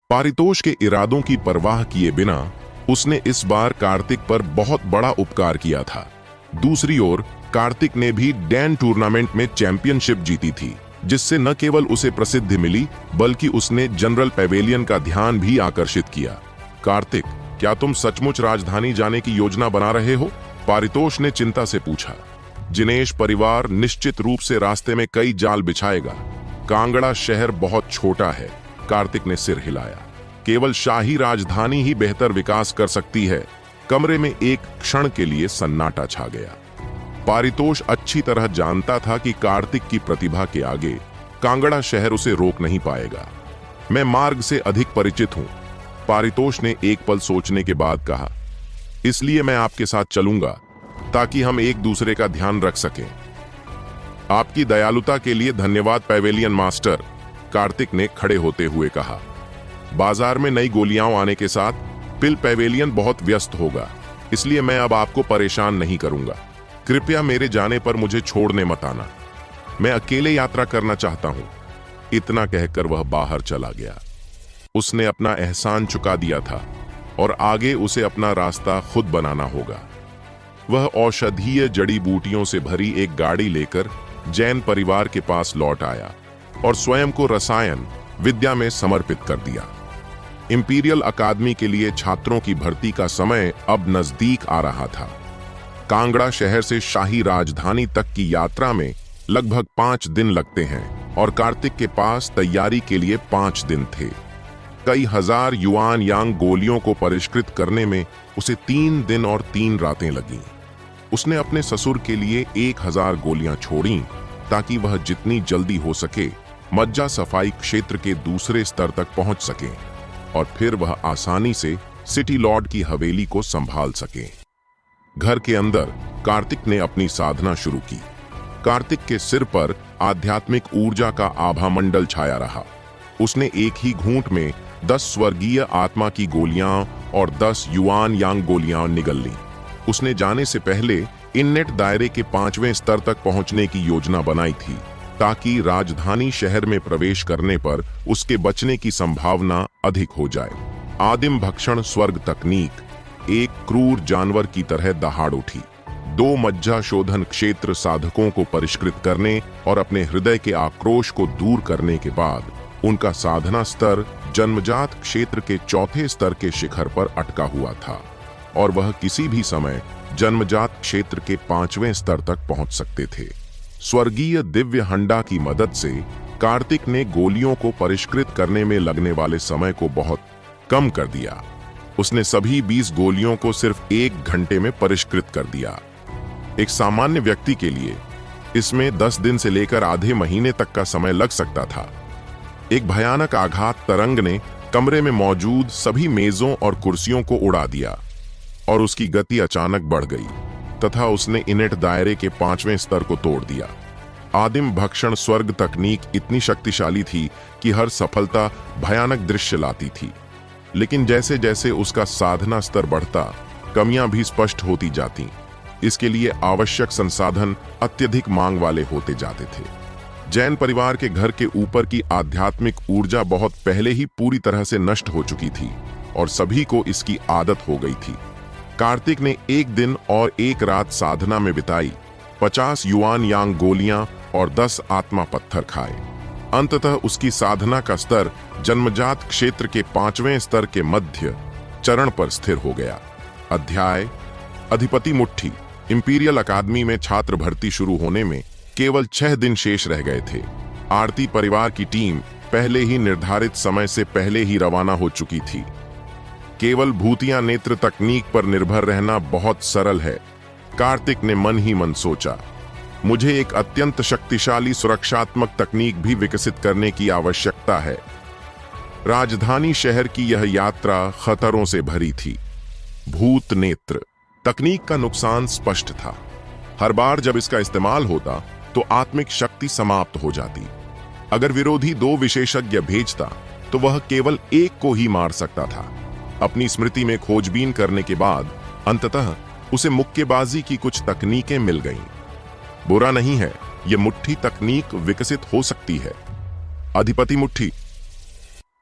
पारितोष के इरादों की परवाह किए बिना उसने इस बार कार्तिक पर बहुत बड़ा उपकार किया था। दूसरी ओर कार्तिक ने भी डैन टूर्नामेंट में चैंपियनशिप जीती थी, जिससे न केवल उसे प्रसिद्धि मिली बल्कि उसने जनरल पेवेलियन का ध्यान भी आकर्षित किया। कार्तिक, क्या तुम सचमुच राजधानी जाने की योजना बना रहे हो? पारितोष ने चिंता से पूछा। जिनेश परिवार निश्चित रूप से रास्ते में कई जाल बिछाएगा। कांगड़ा शहर बहुत छोटा है। कार्तिक ने सिर हिलाया। केवल शाही राजधानी ही बेहतर विकास कर सकती है। कमरे में एक क्षण के लिए सन्नाटा छा गया। पारितोष अच्छी तरह जानता था कि कार्तिक की प्रतिभा के आगे कांगड़ा शहर उसे रोक नहीं पाएगा। मैं मार्ग से अधिक परिचित हूं, पारितोष ने एक पल सोचने के बाद कहा। इसलिए मैं आपके साथ चलूंगा ताकि हम एक दूसरे का ध्यान रख सकें। आपकी दयालुता के लिए धन्यवाद पेवेलियन मास्टर, कार्तिक ने खड़े होते हुए कहा। बाजार में नई गोलियां आने के साथ पिल पेवेलियन बहुत व्यस्त होगा, इसलिए मैं अब आपको परेशान नहीं करूंगा। कृपया मेरे जाने पर मुझे छोड़ने मत आना। मैं अकेले यात्रा करना चाहता हूं। इतना कहकर वह बाहर चला गया। उसने अपना एहसान चुका दिया था और आगे उसे अपना रास्ता खुद बनाना होगा। वह औषधीय जड़ी बूटियों से भरी एक गाड़ी लेकर जैन परिवार के पास लौट आया और स्वयं को रसायन विद्या में समर्पित कर दिया। इंपीरियल अकादमी के लिए छात्रों की भर्ती का समय अब नजदीक आ रहा था। कांगड़ा शहर से शाही राजधानी तक की यात्रा में लगभग 5 दिन लगते हैं और कार्तिक के पास तैयारी के लिए 5 दिन थे। कई हजार युआन यांग गोलियों को परिष्कृत करने में उसे 3 दिन और 3 रातें लगीं। उसने अपने ससुर के लिए 1000 गोलियां छोड़ी ताकि वह जितनी जल्दी हो सके मज्जा सफाई क्षेत्र के दूसरे स्तर तक पहुंच सके और फिर वह आसानी से सिटी लॉर्ड की हवेली को संभाल सके। घर के अंदर कार्तिक ने अपनी साधना शुरू की। कार्तिक के सिर पर आध्यात्मिक ऊर्जा का आभामंडल छाया रहा। उसने एक ही घूंट में 10 स्वर्गीय आत्मा की गोलियां और 10 युआन यांग गोलियां निगल लीं। उसने जाने से पहले इननेट दायरे के 5वें स्तर तक पहुंचने की योजना बनाई थी ताकि राजधानी शहर में प्रवेश करने पर उसके बचने की संभावना अधिक हो जाए। आदिम भक्षण स्वर्ग तकनीक एक क्रूर जानवर की तरह दहाड़ उठी। 2 मज्जा शोधन क्षेत्र साधकों को परिष्कृत करने और अपने हृदय के आक्रोश को दूर करने के बाद उनका साधना स्तर जन्मजात क्षेत्र के 4थे स्तर के शिखर पर अटका हुआ था और वह किसी भी समय जन्मजात क्षेत्र के 5वें स्तर तक पहुंच सकते थे। स्वर्गीय दिव्य हंडा की मदद से कार्तिक ने गोलियों को परिष्कृत करने में लगने वाले समय को बहुत कम कर दिया। उसने सभी 20 गोलियों को सिर्फ 1 घंटे में परिष्कृत कर दिया। एक सामान्य व्यक्ति के लिए इसमें 10 दिन से लेकर आधे महीने तक का समय लग सकता था। एक भयानक आघात तरंग ने कमरे में मौजूद सभी मेजों और कुर्सियों को उड़ा दिया और उसकी गति अचानक बढ़ गई तथा उसने इनेट दायरे के 5वें स्तर को तोड़ दिया। आदिम भक्षण स्वर्ग तकनीक इतनी शक्तिशाली थी कि हर सफलता भयानक दृश्य लाती थी, लेकिन जैसे जैसे उसका साधना स्तर बढ़ता कमियां भी स्पष्ट होती जाती। इसके लिए आवश्यक संसाधन अत्यधिक मांग वाले होते जाते थे। जैन परिवार के घर के ऊपर की आध्यात्मिक ऊर्जा बहुत पहले ही पूरी तरह से नष्ट हो चुकी थी और सभी को इसकी आदत हो गई थी। कार्तिक ने 1 दिन और 1 रात साधना में बिताई, 50 युआन यांग गोलियां और 10 आत्मा पत्थर खाए। अंततः उसकी साधना का स्तर जन्मजात क्षेत्र के 5वें स्तर के मध्य चरण पर स्थिर हो गया। अध्याय अधिपति मुट्ठी। इंपीरियल अकादमी में छात्र भर्ती शुरू होने में केवल 6 दिन शेष रह गए थे। आरती परिवार की टीम पहले ही निर्धारित समय से पहले ही रवाना हो चुकी थी। केवल भूतिया नेत्र तकनीक पर निर्भर रहना बहुत सरल है, कार्तिक ने मन ही मन सोचा। मुझे एक अत्यंत शक्तिशाली सुरक्षात्मक तकनीक भी विकसित करने की आवश्यकता है। राजधानी शहर की यह यात्रा खतरों से भरी थी। भूत नेत्र तकनीक का नुकसान स्पष्ट था। हर बार जब इसका इस्तेमाल होता तो आत्मिक शक्ति समाप्त हो जाती। अगर विरोधी 2 विशेषज्ञ भेजता तो वह केवल एक को ही मार सकता था। अपनी स्मृति में खोजबीन करने के बाद अंततः उसे मुक्केबाजी की कुछ तकनीकें मिल गईं। बुरा नहीं है, यह मुट्ठी तकनीक विकसित हो सकती है। अधिपति मुट्ठी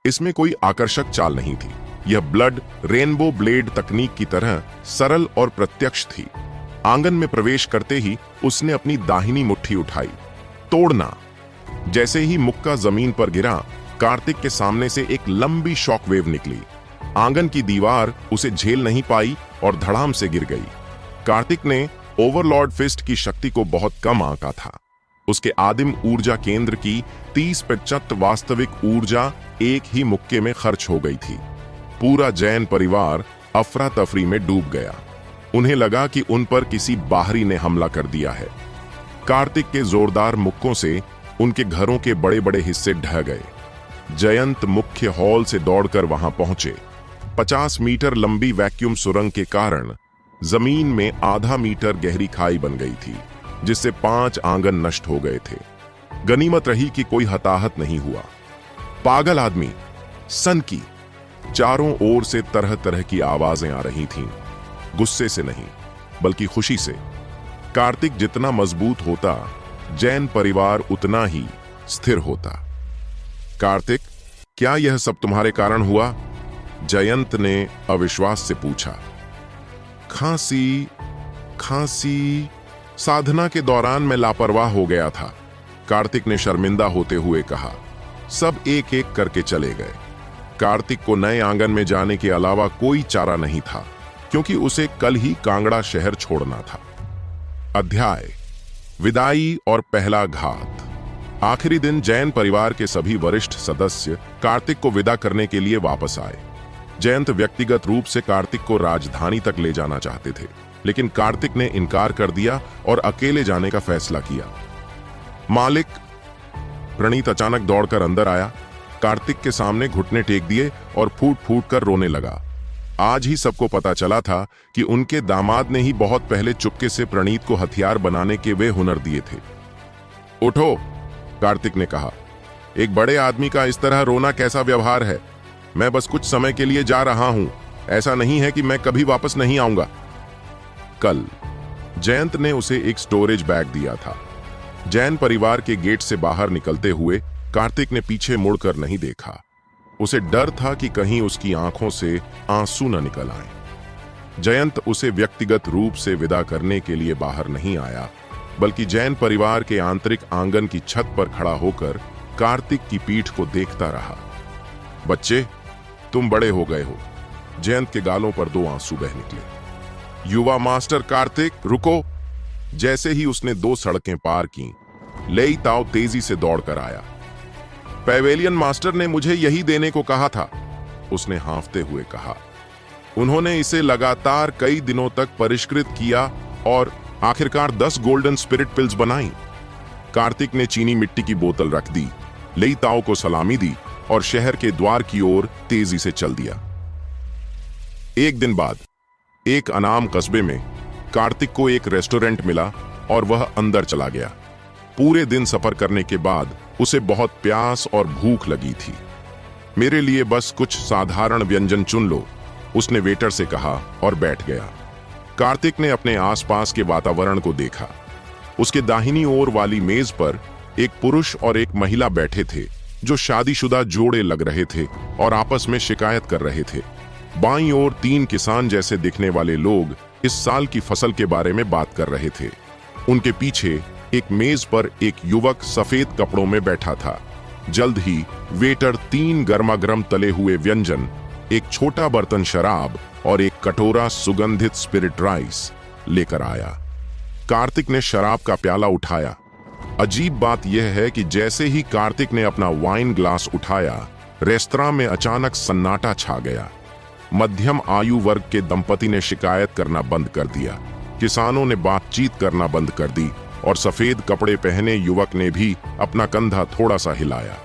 इसमें कोई आकर्षक चाल नहीं थी। यह ब्लड रेनबो ब्लेड तकनीक की तरह सरल और प्रत्यक्ष थी। आंगन में प्रवेश करते ही उसने अपनी दाहिनी मुट्ठी उठाई। तोड़ना। जैसे ही मुक्का जमीन पर गिरा, कार्तिक के सामने से एक लंबी शॉकवेव निकली। आंगन की दीवार उसे झेल नहीं पाई और धड़ाम से गिर गई। कार्तिक ने ओवरलॉर्ड फिस्ट की शक्ति को बहुत कम आंका था। उसके आदिम ऊर्जा केंद्र की 30% वास्तविक ऊर्जा एक ही मुक्के में खर्च हो गई थी। पूरा जैन परिवार अफरा तफरी में डूब गया। उन्हें लगा कि उन पर किसी बाहरी ने हमला कर दिया है। कार्तिक के जोरदार मुक्कों से उनके घरों के बड़े बड़े हिस्से ढह गए। जयंत मुख्य हॉल से दौड़कर वहां पहुंचे। 50 मीटर लंबी वैक्यूम सुरंग के कारण जमीन में आधा मीटर गहरी खाई बन गई थी, जिससे 5 आंगन नष्ट हो गए थे। गनीमत रही कि कोई हताहत नहीं हुआ। पागल आदमी, सन की। चारों ओर से तरह तरह की आवाजें आ रही थीं, गुस्से से नहीं बल्कि खुशी से। कार्तिक जितना मजबूत होता, जैन परिवार उतना ही स्थिर होता। कार्तिक, क्या यह सब तुम्हारे कारण हुआ? जयंत ने अविश्वास से पूछा। खांसी साधना के दौरान मैं लापरवाह हो गया था, कार्तिक ने शर्मिंदा होते हुए कहा। सब एक एक करके चले गए। कार्तिक को नए आंगन में जाने के अलावा कोई चारा नहीं था, क्योंकि उसे कल ही कांगड़ा शहर छोड़ना था। अध्याय विदाई और पहला घात। आखिरी दिन जैन परिवार के सभी वरिष्ठ सदस्य कार्तिक को विदा करने के लिए वापस आए। जयंत व्यक्तिगत रूप से कार्तिक को राजधानी तक ले जाना चाहते थे, लेकिन कार्तिक ने इनकार कर दिया और अकेले जाने का फैसला किया। मालिक। प्रणीत अचानक दौड़कर अंदर आया, कार्तिक के सामने घुटने टेक दिए और फूट फूट कर रोने लगा। आज ही सबको पता चला था कि उनके दामाद ने ही बहुत पहले चुपके से प्रणीत को हथियार बनाने के वे हुनर दिए थे। उठो, कार्तिक ने कहा। एक बड़े आदमी का इस तरह रोना कैसा व्यवहार है? मैं बस कुछ समय के लिए जा रहा हूं, ऐसा नहीं है कि मैं कभी वापस नहीं आऊंगा। कल जयंत ने उसे एक स्टोरेज बैग दिया था। जैन परिवार के गेट से बाहर निकलते हुए कार्तिक ने पीछे मुड़कर नहीं देखा। उसे डर था कि कहीं उसकी आंखों से आंसू न निकल आए। जयंत उसे व्यक्तिगत रूप से विदा करने के लिए बाहर नहीं आया, बल्कि जैन परिवार के आंतरिक आंगन की छत पर खड़ा होकर कार्तिक की पीठ को देखता रहा। बच्चे, तुम बड़े हो गए हो। जयंत के गालों पर 2 आंसू बह निकले। युवा मास्टर कार्तिक, रुको। जैसे ही उसने 2 सड़कें पार की, लेई ताओ तेजी से दौड़कर आया। पैवेलियन मास्टर ने मुझे यही देने को कहा था, उसने हांफते हुए कहा। उन्होंने इसे लगातार कई दिनों तक परिष्कृत किया और आखिरकार 10 गोल्डन स्पिरिट पिल्स बनाई। कार्तिक ने चीनी मिट्टी की बोतल रख दी, लेई ताओ को सलामी दी और शहर के द्वार की ओर तेजी से चल दिया। एक दिन बाद एक अनाम कस्बे में कार्तिक को एक रेस्टोरेंट मिला और वह अंदर चला गया। पूरे दिन सफर करने के बाद उसे बहुत प्यास और भूख लगी थी। मेरे लिए बस कुछ साधारण व्यंजन चुन लो, उसने वेटर से कहा और बैठ गया। कार्तिक ने अपने आसपास के वातावरण को देखा। उसके दाहिनी ओर वाली मेज पर एक पुरुष और एक महिला बैठे थे, जो शादीशुदा जोड़े लग रहे थे और आपस में शिकायत कर रहे थे। बाईं ओर 3 किसान जैसे दिखने वाले लोग इस साल की फसल के बारे में बात कर रहे थे। उनके पीछे एक मेज पर एक युवक सफेद कपड़ों में बैठा था। जल्द ही वेटर 3 गर्मागर्म तले हुए व्यंजन, एक छोटा बर्तन शराब और एक कटोरा सुगंधित स्पिरिट राइस लेकर आया। कार्तिक ने शराब का प्याला उठाया। अजीब बात यह है कि जैसे ही कार्तिक ने अपना वाइन ग्लास उठाया, रेस्तरां में अचानक सन्नाटा छा गया। मध्यम आयु वर्ग के दंपति ने शिकायत करना बंद कर दिया, किसानों ने बातचीत करना बंद कर दी और सफेद कपड़े पहने युवक ने भी अपना कंधा थोड़ा सा हिलाया।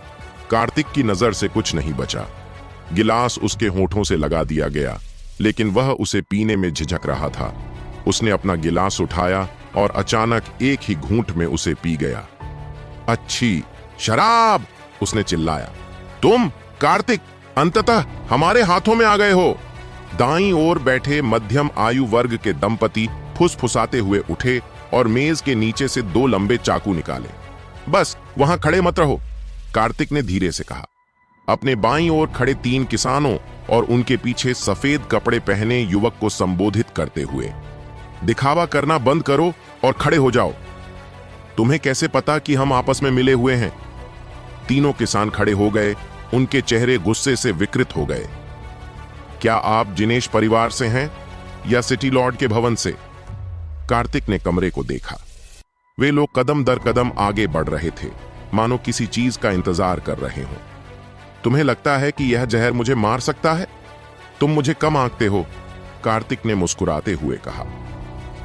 कार्तिक की नजर से कुछ नहीं बचा। गिलास उसके होठों से लगा दिया गया, लेकिन वह उसे पीने में झिझक रहा था। उसने अपना गिलास उठाया और अचानक एक ही घूंट में उसे पी गया। अच्छी शराब, उसने चिल्लाया। तुम कार्तिक, अंततः हमारे हाथों में आ गए हो। दाईं ओर बैठे मध्यम आयु वर्ग के दंपति फुसफुसाते हुए उठे और मेज के नीचे से 2 लंबे चाकू निकाले। बस वहां खड़े मत रहो, कार्तिक ने धीरे से कहा। अपने बाईं ओर खड़े 3 किसानों और उनके पीछे सफेद कपड़े पहने युवक को संबोधित करते हुए। दिखावा करना बंद करो और खड़े हो जाओ। तुम्हें कैसे पता कि हम आपस में मिले हुए हैं? तीनों किसान खड़े हो गए, उनके चेहरे गुस्से से विकृत हो गए। क्या आप जिनेश परिवार से हैं या सिटी लॉर्ड के भवन से? कार्तिक ने कमरे को देखा। वे लोग कदम दर कदम आगे बढ़ रहे थे, मानो किसी चीज का इंतजार कर रहे हों। तुम्हें लगता है कि यह जहर मुझे मार सकता है? तुम मुझे कम आंकते हो, कार्तिक ने मुस्कुराते हुए कहा।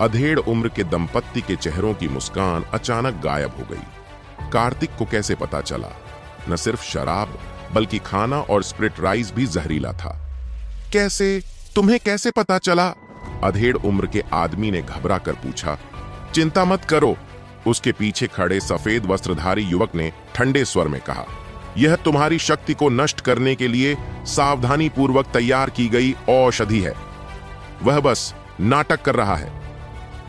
अधेड़ उम्र के दंपत्ति के चेहरों की मुस्कान अचानक गायब हो गई। कार्तिक को कैसे पता चला? न सिर्फ शराब बल्कि खाना और स्प्रिट राइस भी जहरीला था। कैसे? तुम्हें कैसे पता चला? अधेड़ उम्र के आदमी ने घबरा कर पूछा। चिंता मत करो, उसके पीछे खड़े सफेद वस्त्रधारी युवक ने ठंडे स्वर में कहा। यह तुम्हारी शक्ति को नष्ट करने के लिए सावधानी पूर्वक तैयार की गई औषधि है। वह बस नाटक कर रहा है।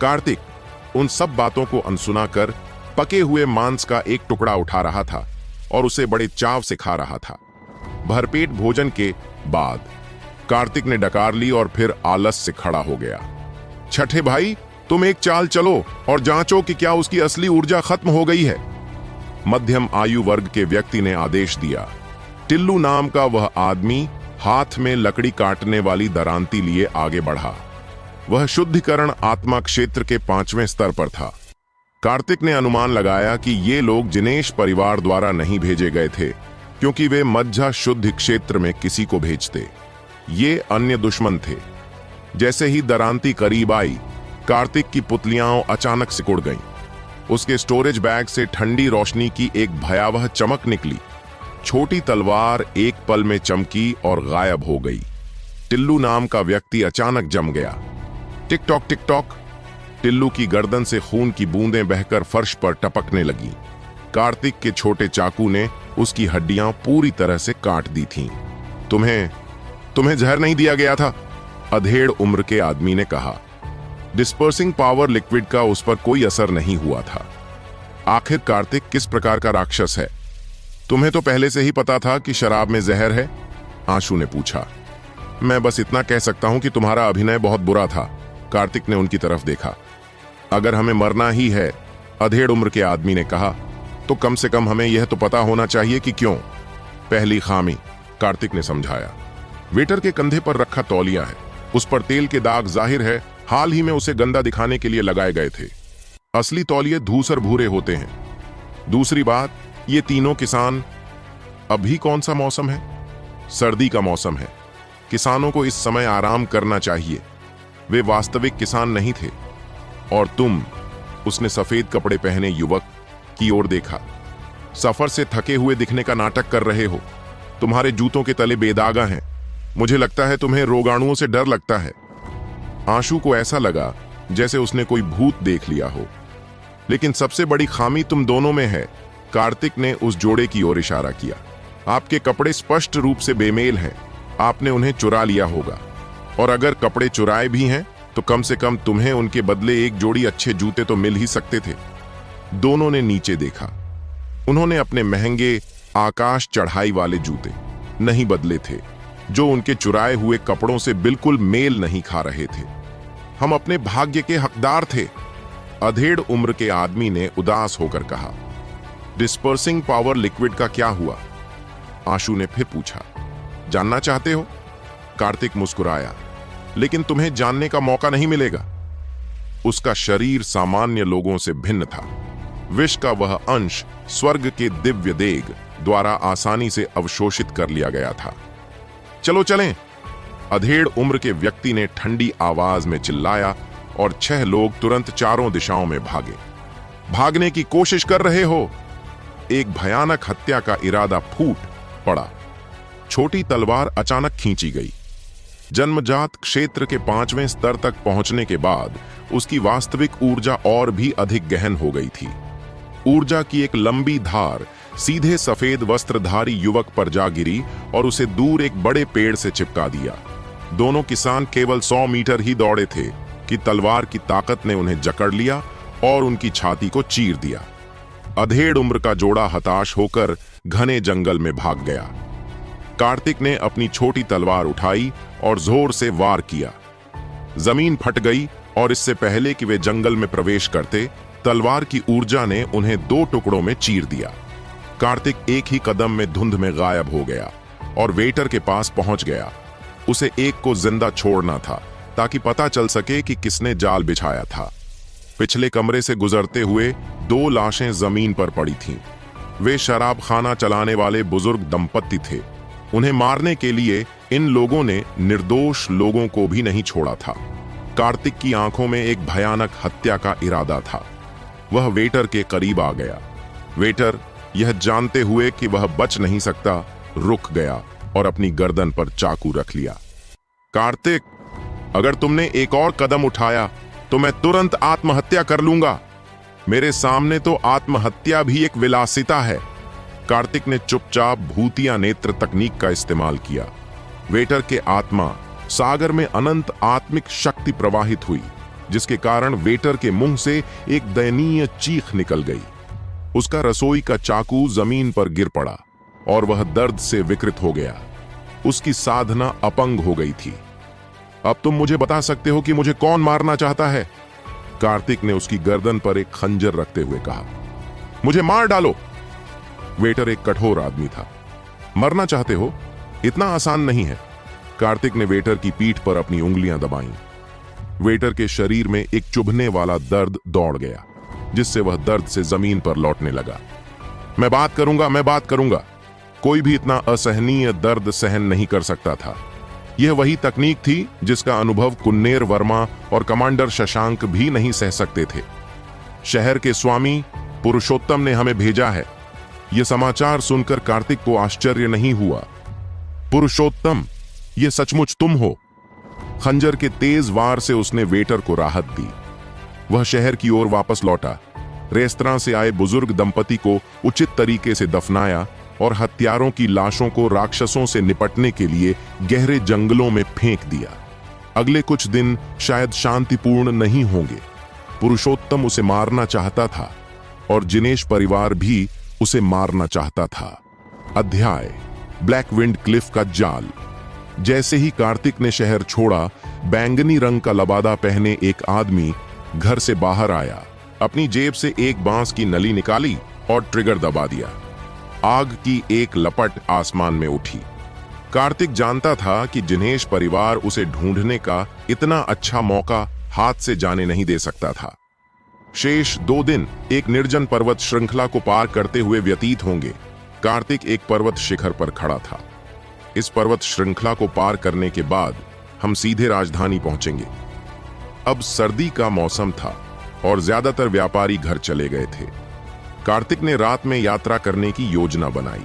कार्तिक उन सब बातों को अनसुना कर पके हुए मांस का एक टुकड़ा उठा रहा था और उसे बड़े चाव से खा रहा था। भरपेट भोजन के बाद कार्तिक ने डकार ली और फिर आलस से खड़ा हो गया। छठे भाई, तुम एक चाल चलो और जांचो कि क्या उसकी असली ऊर्जा खत्म हो गई है, मध्यम आयु वर्ग के व्यक्ति ने आदेश दिया। टिल्लू नाम का वह आदमी हाथ में लकड़ी काटने वाली दरांती लिए आगे बढ़ा। वह शुद्धिकरण आत्मा क्षेत्र के 5वें स्तर पर था। कार्तिक ने अनुमान लगाया कि ये लोग जिनेश परिवार द्वारा नहीं भेजे गए थे, क्योंकि वे मज्जा शुद्धि क्षेत्र में किसी को भेजते। ये अन्य दुश्मन थे। जैसे ही दरांती करीब आई, कार्तिक की पुतलियां अचानक सिकुड़ गईं। उसके स्टोरेज बैग से ठंडी रोशनी की एक भयावह चमक निकली। छोटी तलवार एक पल में चमकी और गायब हो गई। टिल्लू नाम का व्यक्ति अचानक जम गया। Tick tock tick tock, Tillu की गर्दन से खून की बूंदें बहकर फर्श पर टपकने लगी। कार्तिक के छोटे चाकू ने उसकी हड्डियां पूरी तरह से काट दी थीं। तुम्हें जहर नहीं दिया गया था, अधेड़ उम्र के आदमी ने कहा। डिस्पर्सिंग पावर लिक्विड का उस पर कोई असर नहीं हुआ था। आखिर कार्तिक किस प्रकार का राक्षस है? तुम्हें तो पहले से ही पता था कि शराब में जहर है, आशु ने पूछा। मैं बस इतना कह सकता हूं कि तुम्हारा अभिनय बहुत बुरा था, कार्तिक ने उनकी तरफ देखा। अगर हमें मरना ही है, अधेड़ उम्र के आदमी ने कहा, तो कम से कम हमें यह तो पता होना चाहिए कि क्यों। पहली खामी, कार्तिक ने समझाया। वेटर के कंधे पर रखा तौलिया है, उस पर तेल के दाग जाहिर है हाल ही में उसे गंदा दिखाने के लिए लगाए गए थे। असली तौलिए धूसर भूरे होते हैं। दूसरी बात, ये तीनों किसान, अभी कौन सा मौसम है? सर्दी का मौसम है। किसानों को इस समय आराम करना चाहिए। वे वास्तविक किसान नहीं थे। और तुम, उसने सफेद कपड़े पहने युवक की ओर देखा, सफर से थके हुए दिखने का नाटक कर रहे हो। तुम्हारे जूतों के तले बेदागा हैं। मुझे लगता है तुम्हें रोगाणुओं से डर लगता है। आशु को ऐसा लगा जैसे उसने कोई भूत देख लिया हो। लेकिन सबसे बड़ी खामी तुम दोनों में है, कार्तिक ने उस जोड़े की ओर इशारा किया। आपके कपड़े स्पष्ट रूप से बेमेल हैं। आपने उन्हें चुरा लिया होगा, और अगर कपड़े चुराए भी हैं तो कम से कम तुम्हें उनके बदले एक जोड़ी अच्छे जूते तो मिल ही सकते थे। दोनों ने नीचे देखा। उन्होंने अपने महंगे आकाश चढ़ाई वाले जूते नहीं बदले थे, जो उनके चुराए हुए कपड़ों से बिल्कुल मेल नहीं खा रहे थे। हम अपने भाग्य के हकदार थे, अधेड़ उम्र के आदमी ने उदास होकर कहा। डिस्पर्सिंग पावर लिक्विड का क्या हुआ? आशु ने फिर पूछा। जानना चाहते हो? कार्तिक मुस्कुराया। लेकिन तुम्हें जानने का मौका नहीं मिलेगा। उसका शरीर सामान्य लोगों से भिन्न था। विष का वह अंश स्वर्ग के दिव्य देग द्वारा आसानी से अवशोषित कर लिया गया था। चलो चलें, अधेड़ उम्र के व्यक्ति ने ठंडी आवाज में चिल्लाया और 6 लोग तुरंत चारों दिशाओं में भागे। भागने की कोशिश कर रहे हो? एक भयानक हत्या का इरादा फूट पड़ा। छोटी तलवार अचानक खींची गई। जन्मजात क्षेत्र के 5वें स्तर तक पहुंचने के बाद उसकी वास्तविक ऊर्जा और भी अधिक गहन हो गई थी। ऊर्जा की एक लंबी धार सीधे सफेद वस्त्रधारी युवक पर जा गिरी और उसे दूर एक बड़े पेड़ से चिपका दिया। दोनों किसान केवल 100 मीटर ही दौड़े थे कि तलवार की ताकत ने उन्हें जकड़ लिया और उनकी छाती को चीर दिया। अधेड़ उम्र का जोड़ा हताश होकर घने जंगल में भाग गया। कार्तिक ने अपनी छोटी तलवार उठाई और जोर से वार किया। जमीन फट गई और इससे पहले कि वे जंगल में प्रवेश करते, तलवार की ऊर्जा ने उन्हें 2 टुकड़ों में चीर दिया। कार्तिक एक ही कदम में धुंध में गायब हो गया और वेटर के पास पहुंच गया। उसे एक को जिंदा छोड़ना था ताकि पता चल सके कि किसने जाल बिछाया था। पिछले कमरे से गुजरते हुए 2 लाशें जमीन पर पड़ी थीं। वे शराब खाना चलाने वाले बुजुर्ग दंपत्ति थे। उन्हें मारने के लिए इन लोगों ने निर्दोष लोगों को भी नहीं छोड़ा था। कार्तिक की आंखों में एक भयानक हत्या का इरादा था। वह वेटर के करीब आ गया। वेटर यह जानते हुए कि वह बच नहीं सकता, रुक गया और अपनी गर्दन पर चाकू रख लिया। कार्तिक, अगर तुमने एक और कदम उठाया तो मैं तुरंत आत्महत्या कर लूंगा। मेरे सामने तो आत्महत्या भी एक विलासिता है। कार्तिक ने चुपचाप भूतिया नेत्र तकनीक का इस्तेमाल किया। वेटर के आत्मा सागर में अनंत आत्मिक शक्ति प्रवाहित हुई, जिसके कारण वेटर के मुंह से एक दयनीय चीख निकल गई। उसका रसोई का चाकू जमीन पर गिर पड़ा और वह दर्द से विकृत हो गया। उसकी साधना अपंग हो गई थी। अब तुम मुझे बता सकते हो कि मुझे कौन मारना चाहता है? कार्तिक ने उसकी गर्दन पर एक खंजर रखते हुए कहा। मुझे मार डालो। वेटर एक कठोर आदमी था। मरना चाहते हो? इतना आसान नहीं है। कार्तिक ने वेटर की पीठ पर अपनी उंगलियां दबाईं। वेटर के शरीर में एक चुभने वाला दर्द दौड़ गया, जिससे वह दर्द से जमीन पर लौटने लगा। मैं बात करूंगा। कोई भी इतना असहनीय दर्द सहन नहीं कर सकता था। यह वही तकनीक थी जिसका अनुभव कुन्नेर वर्मा और कमांडर शशांक भी नहीं सह सकते थे। शहर के स्वामी पुरुषोत्तम ने हमें भेजा है। यह समाचार सुनकर कार्तिक को आश्चर्य नहीं हुआ। पुरुषोत्तम, यह सचमुच तुम हो? खंजर के तेज वार से उसने वेटर को राहत दी। वह शहर की ओर वापस लौटा। रेस्तरां से आए बुजुर्ग दंपति को उचित तरीके से दफनाया और हत्यारों की लाशों को राक्षसों से निपटने के लिए गहरे जंगलों में फेंक दिया। अगले कुछ दिन शायद शांतिपूर्ण नहीं होंगे। पुरुषोत्तम उसे मारना चाहता था और जिनेश परिवार भी उसे मारना चाहता था। अध्याय: ब्लैक विंड क्लिफ का जाल। जैसे ही कार्तिक ने शहर छोड़ा, बैंगनी रंग का लबादा पहने एक आदमी घर से बाहर आया। अपनी जेब से एक बांस की नली निकाली और ट्रिगर दबा दिया। आग की एक लपट आसमान में उठी। कार्तिक जानता था कि जिनेश परिवार उसे ढूंढने का इतना अच्छा मौका हाथ से जाने नहीं दे सकता था। शेष 2 दिन एक निर्जन पर्वत श्रृंखला को पार करते हुए व्यतीत होंगे। कार्तिक एक पर्वत शिखर पर खड़ा था। इस पर्वत श्रृंखला को पार करने के बाद हम सीधे राजधानी पहुंचेंगे। अब सर्दी का मौसम था और ज्यादातर व्यापारी घर चले गए थे। कार्तिक ने रात में यात्रा करने की योजना बनाई।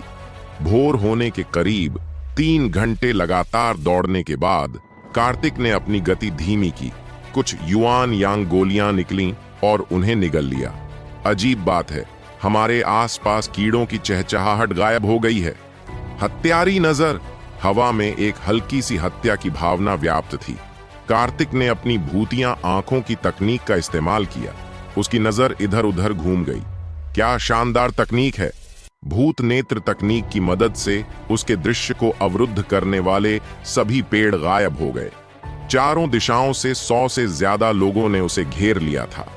भोर होने के करीब 3 घंटे लगातार दौड़ने के बाद कार्तिक ने अपनी गति धीमी की। कुछ युआन यांग गोलियां निकलीं और उन्हें निगल लिया। अजीब बात है, हमारे आसपास कीड़ों की चहचहाहट गायब हो गई है। हत्यारी नजर। हवा में एक हल्की सी हत्या की भावना व्याप्त थी। कार्तिक ने अपनी भूतिया आंखों की तकनीक का इस्तेमाल किया। उसकी नजर इधर उधर घूम गई। क्या शानदार तकनीक है! भूत नेत्र तकनीक की मदद से उसके दृश्य को अवरुद्ध करने वाले सभी पेड़ गायब हो गए। चारों दिशाओं से 100 से ज्यादा लोगों ने उसे घेर लिया था।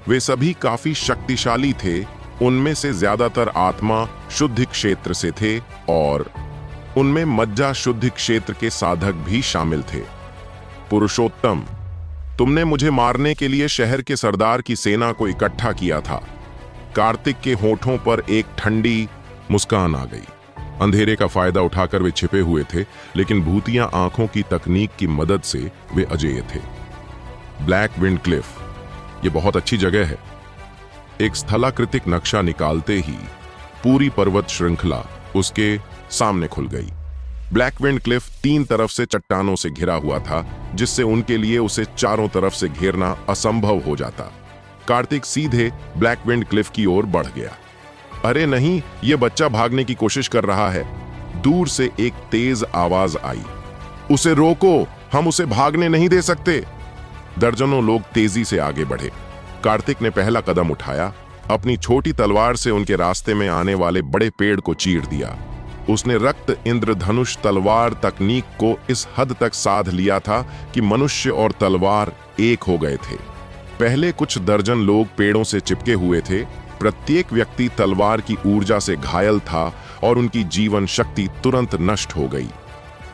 वे सभी काफी शक्तिशाली थे। उनमें से ज्यादातर आत्मा शुद्धि क्षेत्र से थे और उनमें मज्जा शुद्धि क्षेत्र के साधक भी शामिल थे। पुरुषोत्तम, तुमने मुझे मारने के लिए शहर के सरदार की सेना को इकट्ठा किया था। कार्तिक के होठों पर एक ठंडी मुस्कान आ गई। अंधेरे का फायदा उठाकर वे छिपे हुए थे, लेकिन भूतिया आंखों की तकनीक की मदद से वे अजेय थे। ब्लैक विंड क्लिफ, ये बहुत अच्छी जगह है। एक स्थलाकृतिक नक्शा निकालते ही पूरी पर्वत श्रृंखला उसके सामने खुल गई। ब्लैक विंड क्लिफ 3 तरफ से चट्टानों से घिरा हुआ था, जिससे उनके लिए उसे चारों तरफ से घेरना असंभव हो जाता। कार्तिक सीधे ब्लैक विंड क्लिफ की ओर बढ़ गया। अरे नहीं, यह बच्चा भागने की कोशिश कर रहा है। दूर से एक तेज आवाज आई, उसे रोको, हम उसे भागने नहीं दे सकते। दर्जनों लोग तेजी से आगे बढ़े। कार्तिक ने पहला कदम उठाया। अपनी छोटी तलवार से उनके रास्ते में आने वाले बड़े पेड़ को चीर दिया। उसने रक्त इंद्रधनुष तलवार तकनीक को इस हद तक साध लिया था कि मनुष्य और तलवार एक हो गए थे। पहले कुछ दर्जन लोग पेड़ों से चिपके हुए थे। प्रत्येक व्यक्ति तलवार की ऊर्जा से घायल था और उनकी जीवन शक्ति तुरंत नष्ट हो गई।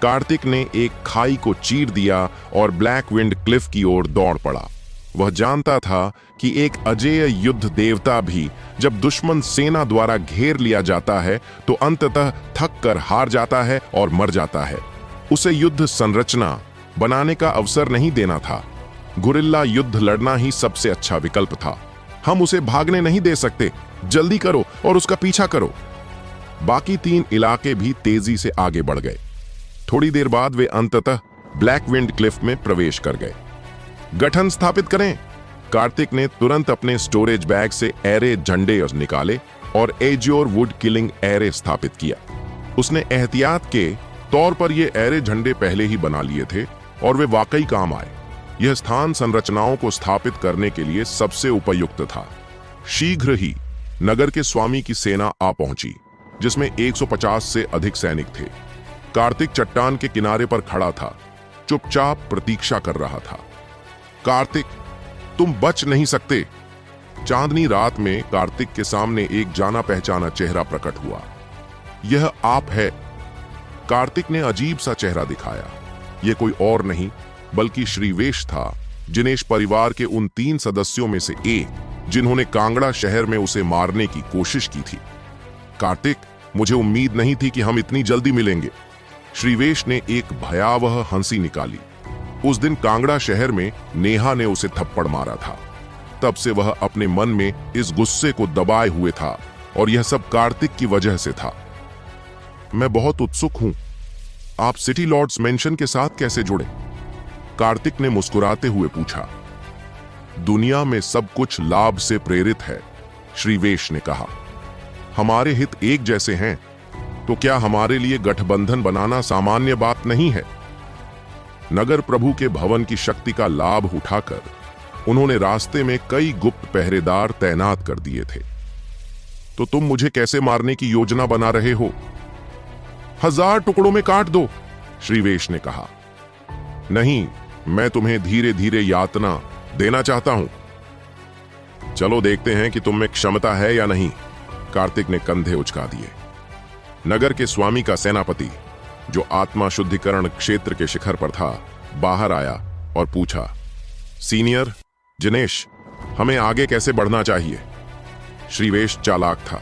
कार्तिक ने एक खाई को चीर दिया और ब्लैक विंड क्लिफ की ओर दौड़ पड़ा। वह जानता था कि एक अजेय युद्ध देवता भी जब दुश्मन सेना द्वारा घेर लिया जाता है तो अंततः थक कर हार जाता है और मर जाता है। उसे युद्ध संरचना बनाने का अवसर नहीं देना था। गुरिल्ला युद्ध लड़ना ही सबसे अच्छा विकल्प था। हम उसे भागने नहीं दे सकते। जल्दी करो और उसका पीछा करो। बाकी 3 इलाके भी तेजी से आगे बढ़ गए। थोड़ी देर बाद वे अंततः ब्लैक विंड क्लिफ में प्रवेश कर गए। गठन स्थापित करें। कार्तिक ने तुरंत अपने स्टोरेज बैग से एरे झंडे निकाले और एज्योर वुड किलिंग एरे स्थापित किया। उसने एहतियात के तौर पर ये एरे झंडे पहले ही बना लिए थे और वे वाकई काम आए। यह स्थान संरचनाओं को स्थापित करने के लिए सबसे उपयुक्त था। शीघ्र ही नगर के स्वामी की सेना आ पहुंची, जिसमें 150 से अधिक सैनिक थे। कार्तिक चट्टान के किनारे पर खड़ा था, चुपचाप प्रतीक्षा कर रहा था। कार्तिक, तुम बच नहीं सकते। चांदनी रात में कार्तिक के सामने एक जाना पहचाना चेहरा प्रकट हुआ। यह आप है। कार्तिक ने अजीब सा चेहरा दिखाया। यह कोई और नहीं बल्कि श्रीवेश था, जिनेश परिवार के उन 3 सदस्यों में से एक, जिन्होंने कांगड़ा शहर में उसे मारने की कोशिश की थी। कार्तिक, मुझे उम्मीद नहीं थी कि हम इतनी जल्दी मिलेंगे। श्रीवेश ने एक भयावह हंसी निकाली। उस दिन कांगड़ा शहर में नेहा ने उसे थप्पड़ मारा था। तब से वह अपने मन में इस गुस्से को दबाए हुए था और यह सब कार्तिक की वजह से था। मैं बहुत उत्सुक हूं। आप सिटी लॉर्ड्स मेंशन के साथ कैसे जुड़े? कार्तिक ने मुस्कुराते हुए पूछा। दुनिया में सब कुछ लाभ से प्रेरित है, श्रीवेश ने कहा। हमारे हित एक जैसे हैं, तो क्या हमारे लिए गठबंधन बनाना सामान्य बात नहीं है? नगर प्रभु के भवन की शक्ति का लाभ उठाकर उन्होंने रास्ते में कई गुप्त पहरेदार तैनात कर दिए थे। तो तुम मुझे कैसे मारने की योजना बना रहे हो? 1000 टुकड़ों में काट दो, श्रीवेश ने कहा। नहीं, मैं तुम्हें धीरे धीरे यातना देना चाहता हूं। चलो देखते हैं कि तुम में क्षमता है या नहीं। कार्तिक ने कंधे उचका दिए। नगर के स्वामी का सेनापति, जो आत्मा शुद्धिकरण क्षेत्र के शिखर पर था, बाहर आया और पूछा, सीनियर जिनेश, हमें आगे कैसे बढ़ना चाहिए? श्रीवेश चालाक था।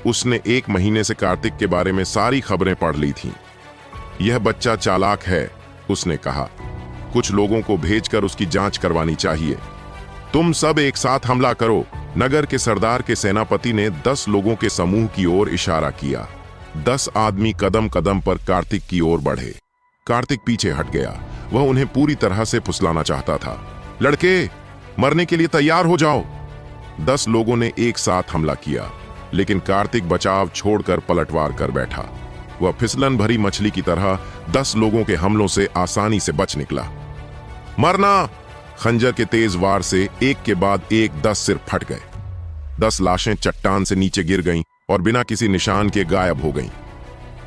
उसने 1 महीने से कार्तिक के बारे में सारी खबरें पढ़ ली थीं। यह बच्चा चालाक है, उसने कहा। कुछ लोगों को भेजकर उसकी जांच करवानी चाहिए। तुम सब एक साथ हमला करो। नगर के सरदार के सेनापति ने 10 लोगों के समूह की ओर इशारा किया। 10 आदमी कदम कदम पर कार्तिक की ओर बढ़े। कार्तिक पीछे हट गया। वह उन्हें पूरी तरह से फुसलाना चाहता था। लड़के, मरने के लिए तैयार हो जाओ। 10 लोगों ने एक साथ हमला किया, लेकिन कार्तिक बचाव छोड़कर पलटवार कर बैठा। वह फिसलन भरी मछली की तरह 10 लोगों के हमलों से आसानी से बच निकला। मरना! खंजर के तेज वार से एक के बाद एक 10 सिर फट गए। 10 लाशें चट्टान से नीचे गिर गईं और बिना किसी निशान के गायब हो गईं।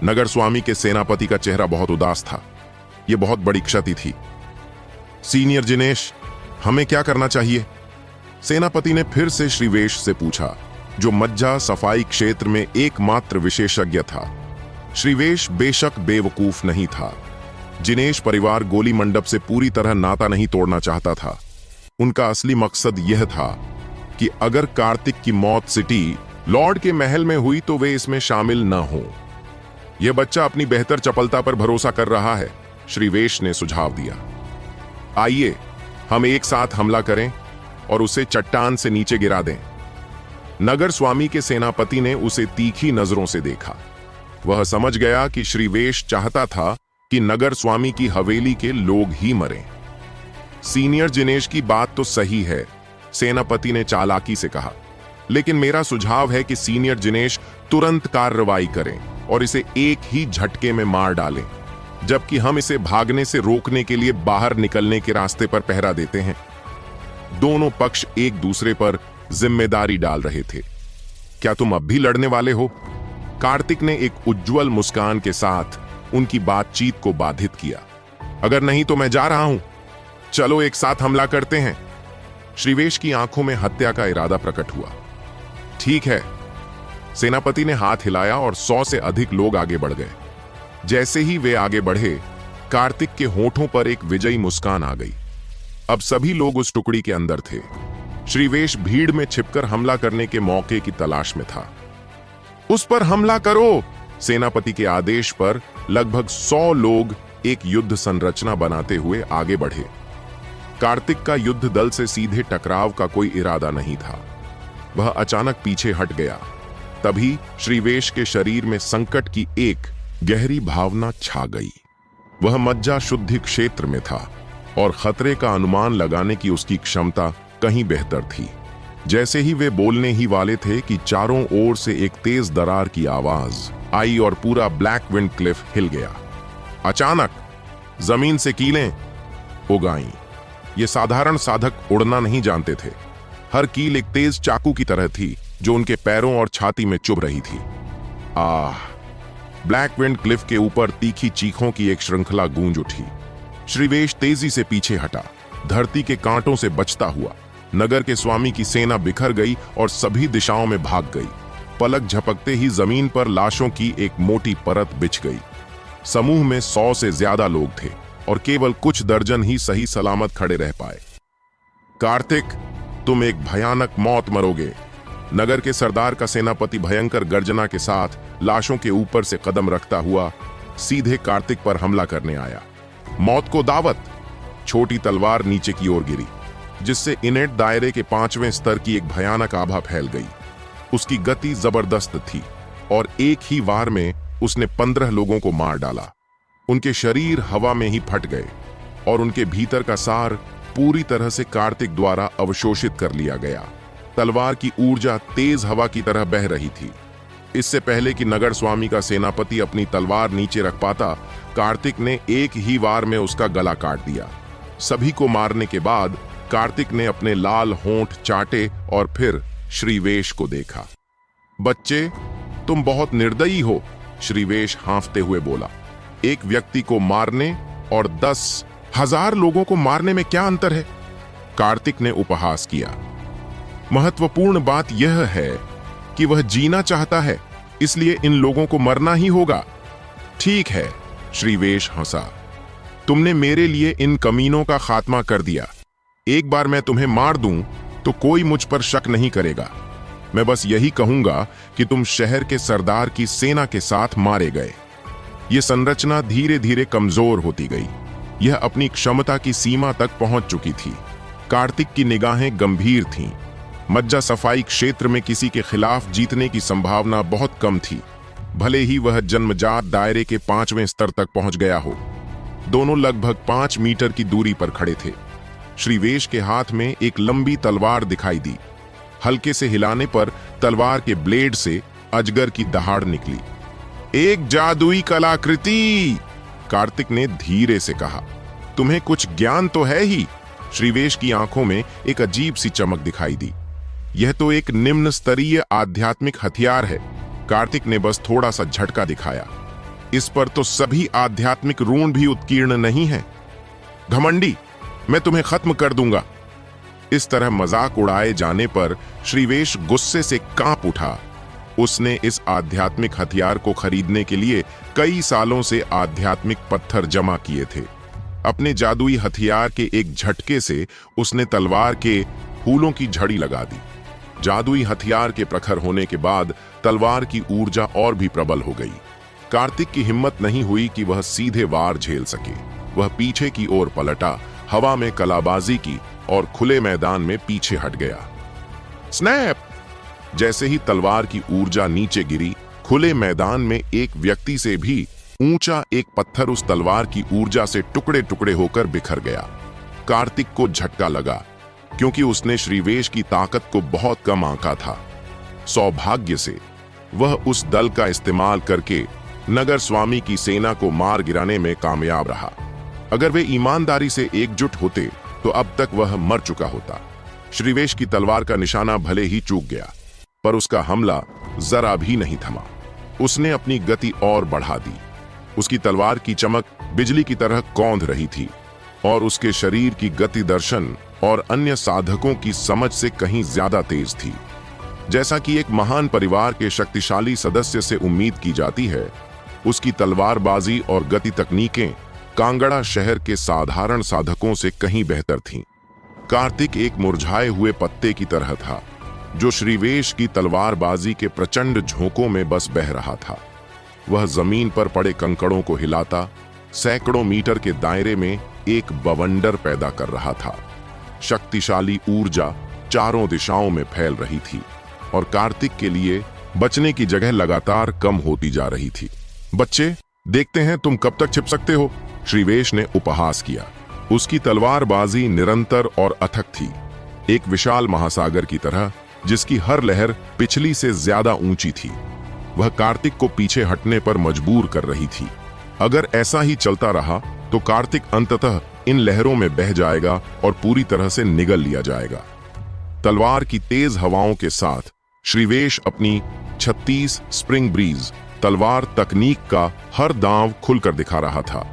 नगर स्वामी के सेनापति का चेहरा बहुत उदास था। यह बहुत बड़ी क्षति थी। सीनियर जिनेश, हमें क्या करना चाहिए? सेनापति ने फिर से श्रीवेश से पूछा, जो मज्जा सफाई क्षेत्र में एकमात्र विशेषज्ञ था। श्रीवेश बेशक बेवकूफ नहीं था। जिनेश परिवार गोली मंडप से पूरी तरह नाता नहीं तोड़ना चाहता था। उनका असली मकसद यह था कि अगर कार्तिक की मौत सिटी लॉर्ड के महल में हुई तो वे इसमें शामिल न हो। यह बच्चा अपनी बेहतर चपलता पर भरोसा कर रहा है, श्रीवेश ने सुझाव दिया। आइए हम एक साथ हमला करें और उसे चट्टान से नीचे गिरा दें। नगर स्वामी के सेनापति ने उसे तीखी नजरों से देखा। वह समझ गया कि श्रीवेश चाहता था कि नगर स्वामी की हवेली के लोग ही मरें। सीनियर जिनेश की बात तो सही है, सेनापति ने चालाकी से कहा, लेकिन मेरा सुझाव है कि सीनियर जिनेश तुरंत कार्रवाई करें और इसे एक ही झटके में मार डालें, जबकि हम इसे भागने से रोकने के लिए बाहर निकलने के रास्ते पर पहरा देते हैं। दोनों पक्ष एक दूसरे पर जिम्मेदारी डाल रहे थे। क्या तुम अब भी लड़ने वाले हो? कार्तिक ने एक उज्जवल मुस्कान के साथ उनकी बातचीत को बाधित किया। अगर नहीं तो मैं जा रहा हूं, चलो एक साथ हमला करते हैं। श्रीवेश की आंखों में हत्या का इरादा प्रकट हुआ। ठीक है, सेनापति ने हाथ हिलाया और 100 से अधिक लोग आगे बढ़ गए। जैसे ही वे आगे बढ़े, कार्तिक के होठों पर एक विजयी मुस्कान आ गई। अब सभी लोग उस टुकड़ी के अंदर थे। श्रीवेश भीड़ में छिपकर हमला करने के मौके की तलाश में था। उस पर हमला करो! सेनापति के आदेश पर लगभग 100 लोग एक युद्ध संरचना बनाते हुए आगे बढ़े। कार्तिक का युद्ध दल से सीधे टकराव का कोई इरादा नहीं था। वह अचानक पीछे हट गया। तभी श्रीवेश के शरीर में संकट की एक गहरी भावना छा गई। वह मज्जा शुद्धि क्षेत्र में था और खतरे का अनुमान लगाने की उसकी क्षमता कहीं बेहतर थी। जैसे ही वे बोलने ही वाले थे कि चारों ओर से एक तेज दरार की आवाज आई और पूरा ब्लैक विंड क्लिफ हिल गया। अचानक जमीन से कीलें उग आईं। ये साधारण साधक उड़ना नहीं जानते थे। हर कील एक तेज चाकू की तरह थी जो उनके पैरों और छाती में चुभ रही थी। आह! ब्लैक विंड क्लिफ के ऊपर तीखी चीखों की एक श्रृंखला गूंज उठी। श्रीवेश तेजी से पीछे हटा, धरती के कांटों से बचता हुआ। नगर के स्वामी की सेना बिखर गई और सभी दिशाओं में भाग गई। पलक झपकते ही जमीन पर लाशों की एक मोटी परत बिछ गई। समूह में 100 से ज्यादा लोग थे और केवल कुछ दर्जन ही सही सलामत खड़े रह पाए। कार्तिक, तुम एक भयानक मौत मरोगे। नगर के सरदार का सेनापति भयंकर गर्जना के साथ लाशों के ऊपर से कदम रखता हुआ सीधे कार्तिक पर हमला करने आया। मौत को दावत! छोटी तलवार नीचे की ओर गिरी, जिससे इनेट दायरे के 5वें स्तर की एक भयानक आभा फैल गई। उसकी गति जबरदस्त थी और एक ही वार में उसने 15 लोगों को मार डाला। उनके शरीर हवा में ही फट गए और उनके भीतर का सार पूरी तरह से कार्तिक द्वारा अवशोषित कर लिया गया। तलवार की ऊर्जा तेज हवा की तरह बह रही थी। इससे पहले कि नगर स्वामी का सेनापति अपनी तलवार नीचे रख पाता, कार्तिक ने एक ही वार में उसका गला काट दिया। सभी को मारने के बाद कार्तिक ने अपने लाल होंठ चाटे और फिर श्रीवेश को देखा। बच्चे, तुम बहुत निर्दयी हो, श्रीवेश हांफते हुए बोला। एक व्यक्ति को मारने और 10,000 लोगों को मारने में क्या अंतर है? कार्तिक ने उपहास किया। महत्वपूर्ण बात यह है कि वह जीना चाहता है, इसलिए इन लोगों को मरना ही होगा। ठीक है, श्रीवेश हंसा। तुमने मेरे लिए इन कमीनों का खात्मा कर दिया। एक बार मैं तुम्हें मार दूं तो कोई मुझ पर शक नहीं करेगा। मैं बस यही कहूंगा कि तुम शहर के सरदार की सेना के साथ मारे गए। यह संरचना धीरे धीरे कमजोर होती गई। यह अपनी क्षमता की सीमा तक पहुंच चुकी थी। कार्तिक की निगाहें गंभीर थीं। मज्जा सफाई क्षेत्र में किसी के खिलाफ जीतने की संभावना बहुत कम थी, भले ही वह जन्मजात दायरे के 5वें स्तर तक पहुंच गया हो। दोनों लगभग 5 मीटर की दूरी पर खड़े थे। श्रीवेश के हाथ में एक लंबी तलवार दिखाई दी। हल्के से हिलाने पर तलवार के ब्लेड से अजगर की दहाड़ निकली। एक जादुई कलाकृति, कार्तिक ने धीरे से कहा। तुम्हें कुछ ज्ञान तो है ही। श्रीवेश की आंखों में एक अजीब सी चमक दिखाई दी। यह तो एक निम्न स्तरीय आध्यात्मिक हथियार है। कार्तिक ने बस थोड़ा सा झटका दिखाया। इस पर तो सभी आध्यात्मिक ऋण भी उत्कीर्ण नहीं है। घमंडी, मैं तुम्हें खत्म कर दूंगा। इस तरह मजाक उड़ाए जाने पर श्रीवेश गुस्से से कांप उठा। उसने इस आध्यात्मिक हथियार को खरीदने के लिए कई सालों से आध्यात्मिक पत्थर जमा किए थे। अपने जादुई हथियार के एक झटके से उसने तलवार के फूलों की झड़ी लगा दी। जादुई हथियार के प्रखर होने के बाद तलवार की ऊर्जा और भी प्रबल हो गई। कार्तिक की हिम्मत नहीं हुई कि वह सीधे वार झेल सके। वह पीछे की ओर पलटा, हवा में कलाबाजी की और खुले मैदान में पीछे हट गया। स्नैप! जैसे ही तलवार की ऊर्जा नीचे गिरी, खुले मैदान में एक व्यक्ति से भी ऊंचा एक पत्थर उस तलवार की ऊर्जा से टुकड़े टुकड़े होकर बिखर गया। कार्तिक को झटका लगा, क्योंकि उसने श्रीवेश की ताकत को बहुत कम आंका था। सौभाग्य से वह उस दल का इस्तेमाल करके नगर स्वामी की सेना को मार गिराने में कामयाब रहा। अगर वे ईमानदारी से एकजुट होते तो अब तक वह मर चुका होता। श्रीवेश की तलवार का निशाना भले ही चूक गया, पर उसका हमला जरा भी नहीं थमा। उसने अपनी गति और बढ़ा दी। उसकी तलवार की चमक बिजली की तरह कौंध रही थी और उसके शरीर की गति दर्शन और अन्य साधकों की समझ से कहीं ज्यादा तेज थी। जैसा कि एक महान परिवार के शक्तिशाली सदस्य से उम्मीद की जाती है, उसकी तलवारबाजी और गति तकनीकें कांगड़ा शहर के साधारण साधकों से कहीं बेहतर थीं। कार्तिक एक मुरझाए हुए पत्ते की तरह था, जो श्रीवेश की तलवारबाजी के प्रचंड झोंकों में बस बह रहा था। वह जमीन पर पड़े कंकड़ों को हिलाता, सैकड़ों मीटर के दायरे में एक बवंडर पैदा कर रहा था। शक्तिशाली ऊर्जा चारों दिशाओं में फैल रही थी और कार्तिक के लिए बचने की जगह लगातार कम होती जा रही थी। बच्चे, देखते हैं तुम कब तक छिप सकते हो, श्रीवेश ने उपहास किया। उसकी तलवारबाजी निरंतर और अथक थी, एक विशाल महासागर की तरह जिसकी हर लहर पिछली से ज्यादा ऊंची थी। वह कार्तिक को पीछे हटने पर मजबूर कर रही थी। अगर ऐसा ही चलता रहा तो कार्तिक अंततः इन लहरों में बह जाएगा और पूरी तरह से निगल लिया जाएगा। तलवार की तेज हवाओं के साथ श्रीवेश अपनी 36 स्प्रिंग ब्रीज तलवार तकनीक का हर दांव खुलकर दिखा रहा था।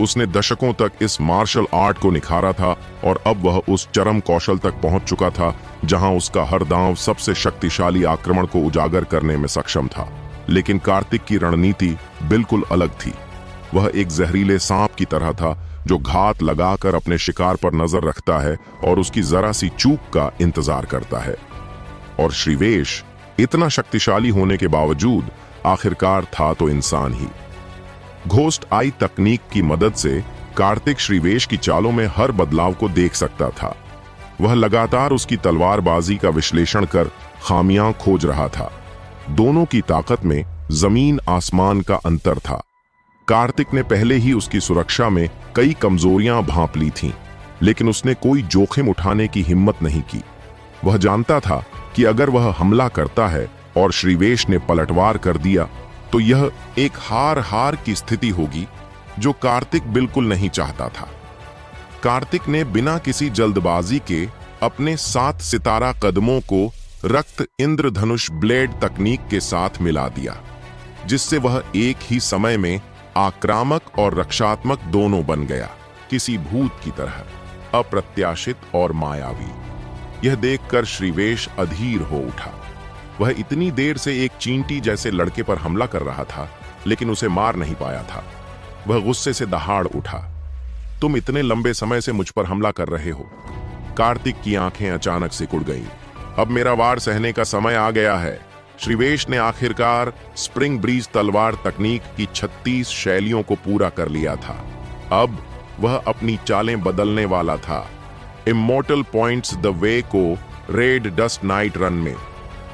उसने दशकों तक इस मार्शल आर्ट को निखारा था और अब वह उस चरम कौशल तक पहुंच चुका था जहां उसका हर दांव सबसे शक्तिशाली आक्रमण को उजागर करने में सक्षम था। लेकिन कार्तिक की रणनीति बिल्कुल अलग थी। वह एक जहरीले सांप की तरह था जो घात लगाकर अपने शिकार पर नजर रखता है और उसकी जरा सी चूक का इंतजार करता है। और श्रीवेश इतना शक्तिशाली होने के बावजूद आखिरकार था तो इंसान ही। घोस्ट आई तकनीक की मदद से कार्तिक श्रीवेश की चालों में हर बदलाव को देख सकता था। वह लगातार उसकी तलवारबाजी का विश्लेषण कर खामियां खोज रहा था। दोनों की ताकत में जमीन आसमान का अंतर था। कार्तिक ने पहले ही उसकी सुरक्षा में कई कमजोरियां भांप ली थीं, लेकिन उसने कोई जोखिम उठाने की हिम्मत नहीं की। वह जानता था कि अगर वह हमला करता है और श्रीवेश ने पलटवार कर दिया तो यह एक हार की स्थिति होगी, जो कार्तिक बिल्कुल नहीं चाहता था। कार्तिक ने बिना किसी जल्दबाजी के अपने 7 सितारा कदमों को रक्त इंद्रधनुष ब्लेड तकनीक के साथ मिला दिया, जिससे वह एक ही समय में आक्रामक और रक्षात्मक दोनों बन गया, किसी भूत की तरह, अप्रत्याशित और मायावी। यह देखकर श्रीवेश अधीर हो उठा। वह इतनी देर से एक चींटी जैसे लड़के पर हमला कर रहा था, लेकिन उसे मार नहीं पाया था। वह गुस्से से दहाड़ उठा। तुम इतने लंबे समय से मुझ पर हमला कर रहे हो। कार्तिक की आंखें अचानक सिकुड़ गईं। अब मेरा वार सहने का समय आ गया है। श्रीवेश ने आखिरकार स्प्रिंग ब्रीज तलवार तकनीक की 36 शैलियों को पूरा कर लिया था। अब वह अपनी चालें बदलने वाला था। इमोर्टल पॉइंट्स द वे को रेड डस्ट नाइट रन में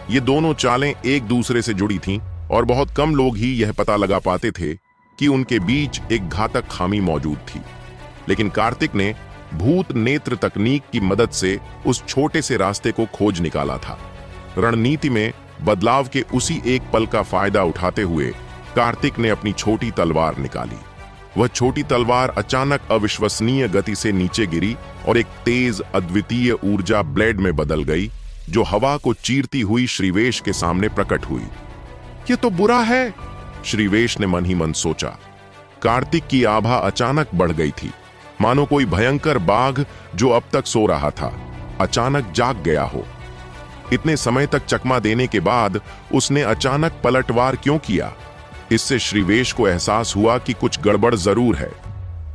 ये दोनों चालें एक दूसरे से जुड़ी थीं और बहुत कम लोग ही यह पता लगा पाते थे कि उनके बीच एक घातक खामी मौजूद थी। लेकिन कार्तिक ने भूत नेत्र तकनीक की मदद से उस छोटे से रास्ते को खोज निकाला था। रणनीति में बदलाव के उसी एक पल का फायदा उठाते हुए कार्तिक ने अपनी छोटी तलवार निकाली। वह छोटी तलवार अचानक अविश्वसनीय गति से नीचे गिरी और एक तेज अद्वितीय ऊर्जा ब्लेड में बदल गई, जो हवा को चीरती हुई श्रीवेश के सामने प्रकट हुई। ये तो बुरा है, श्रीवेश ने मन ही मन सोचा। कार्तिक की आभा अचानक बढ़ गई थी, मानो कोई भयंकर बाघ जो अब तक सो रहा था अचानक जाग गया हो। इतने समय तक चकमा देने के बाद उसने अचानक पलटवार क्यों किया? इससे श्रीवेश को एहसास हुआ कि कुछ गड़बड़ जरूर है।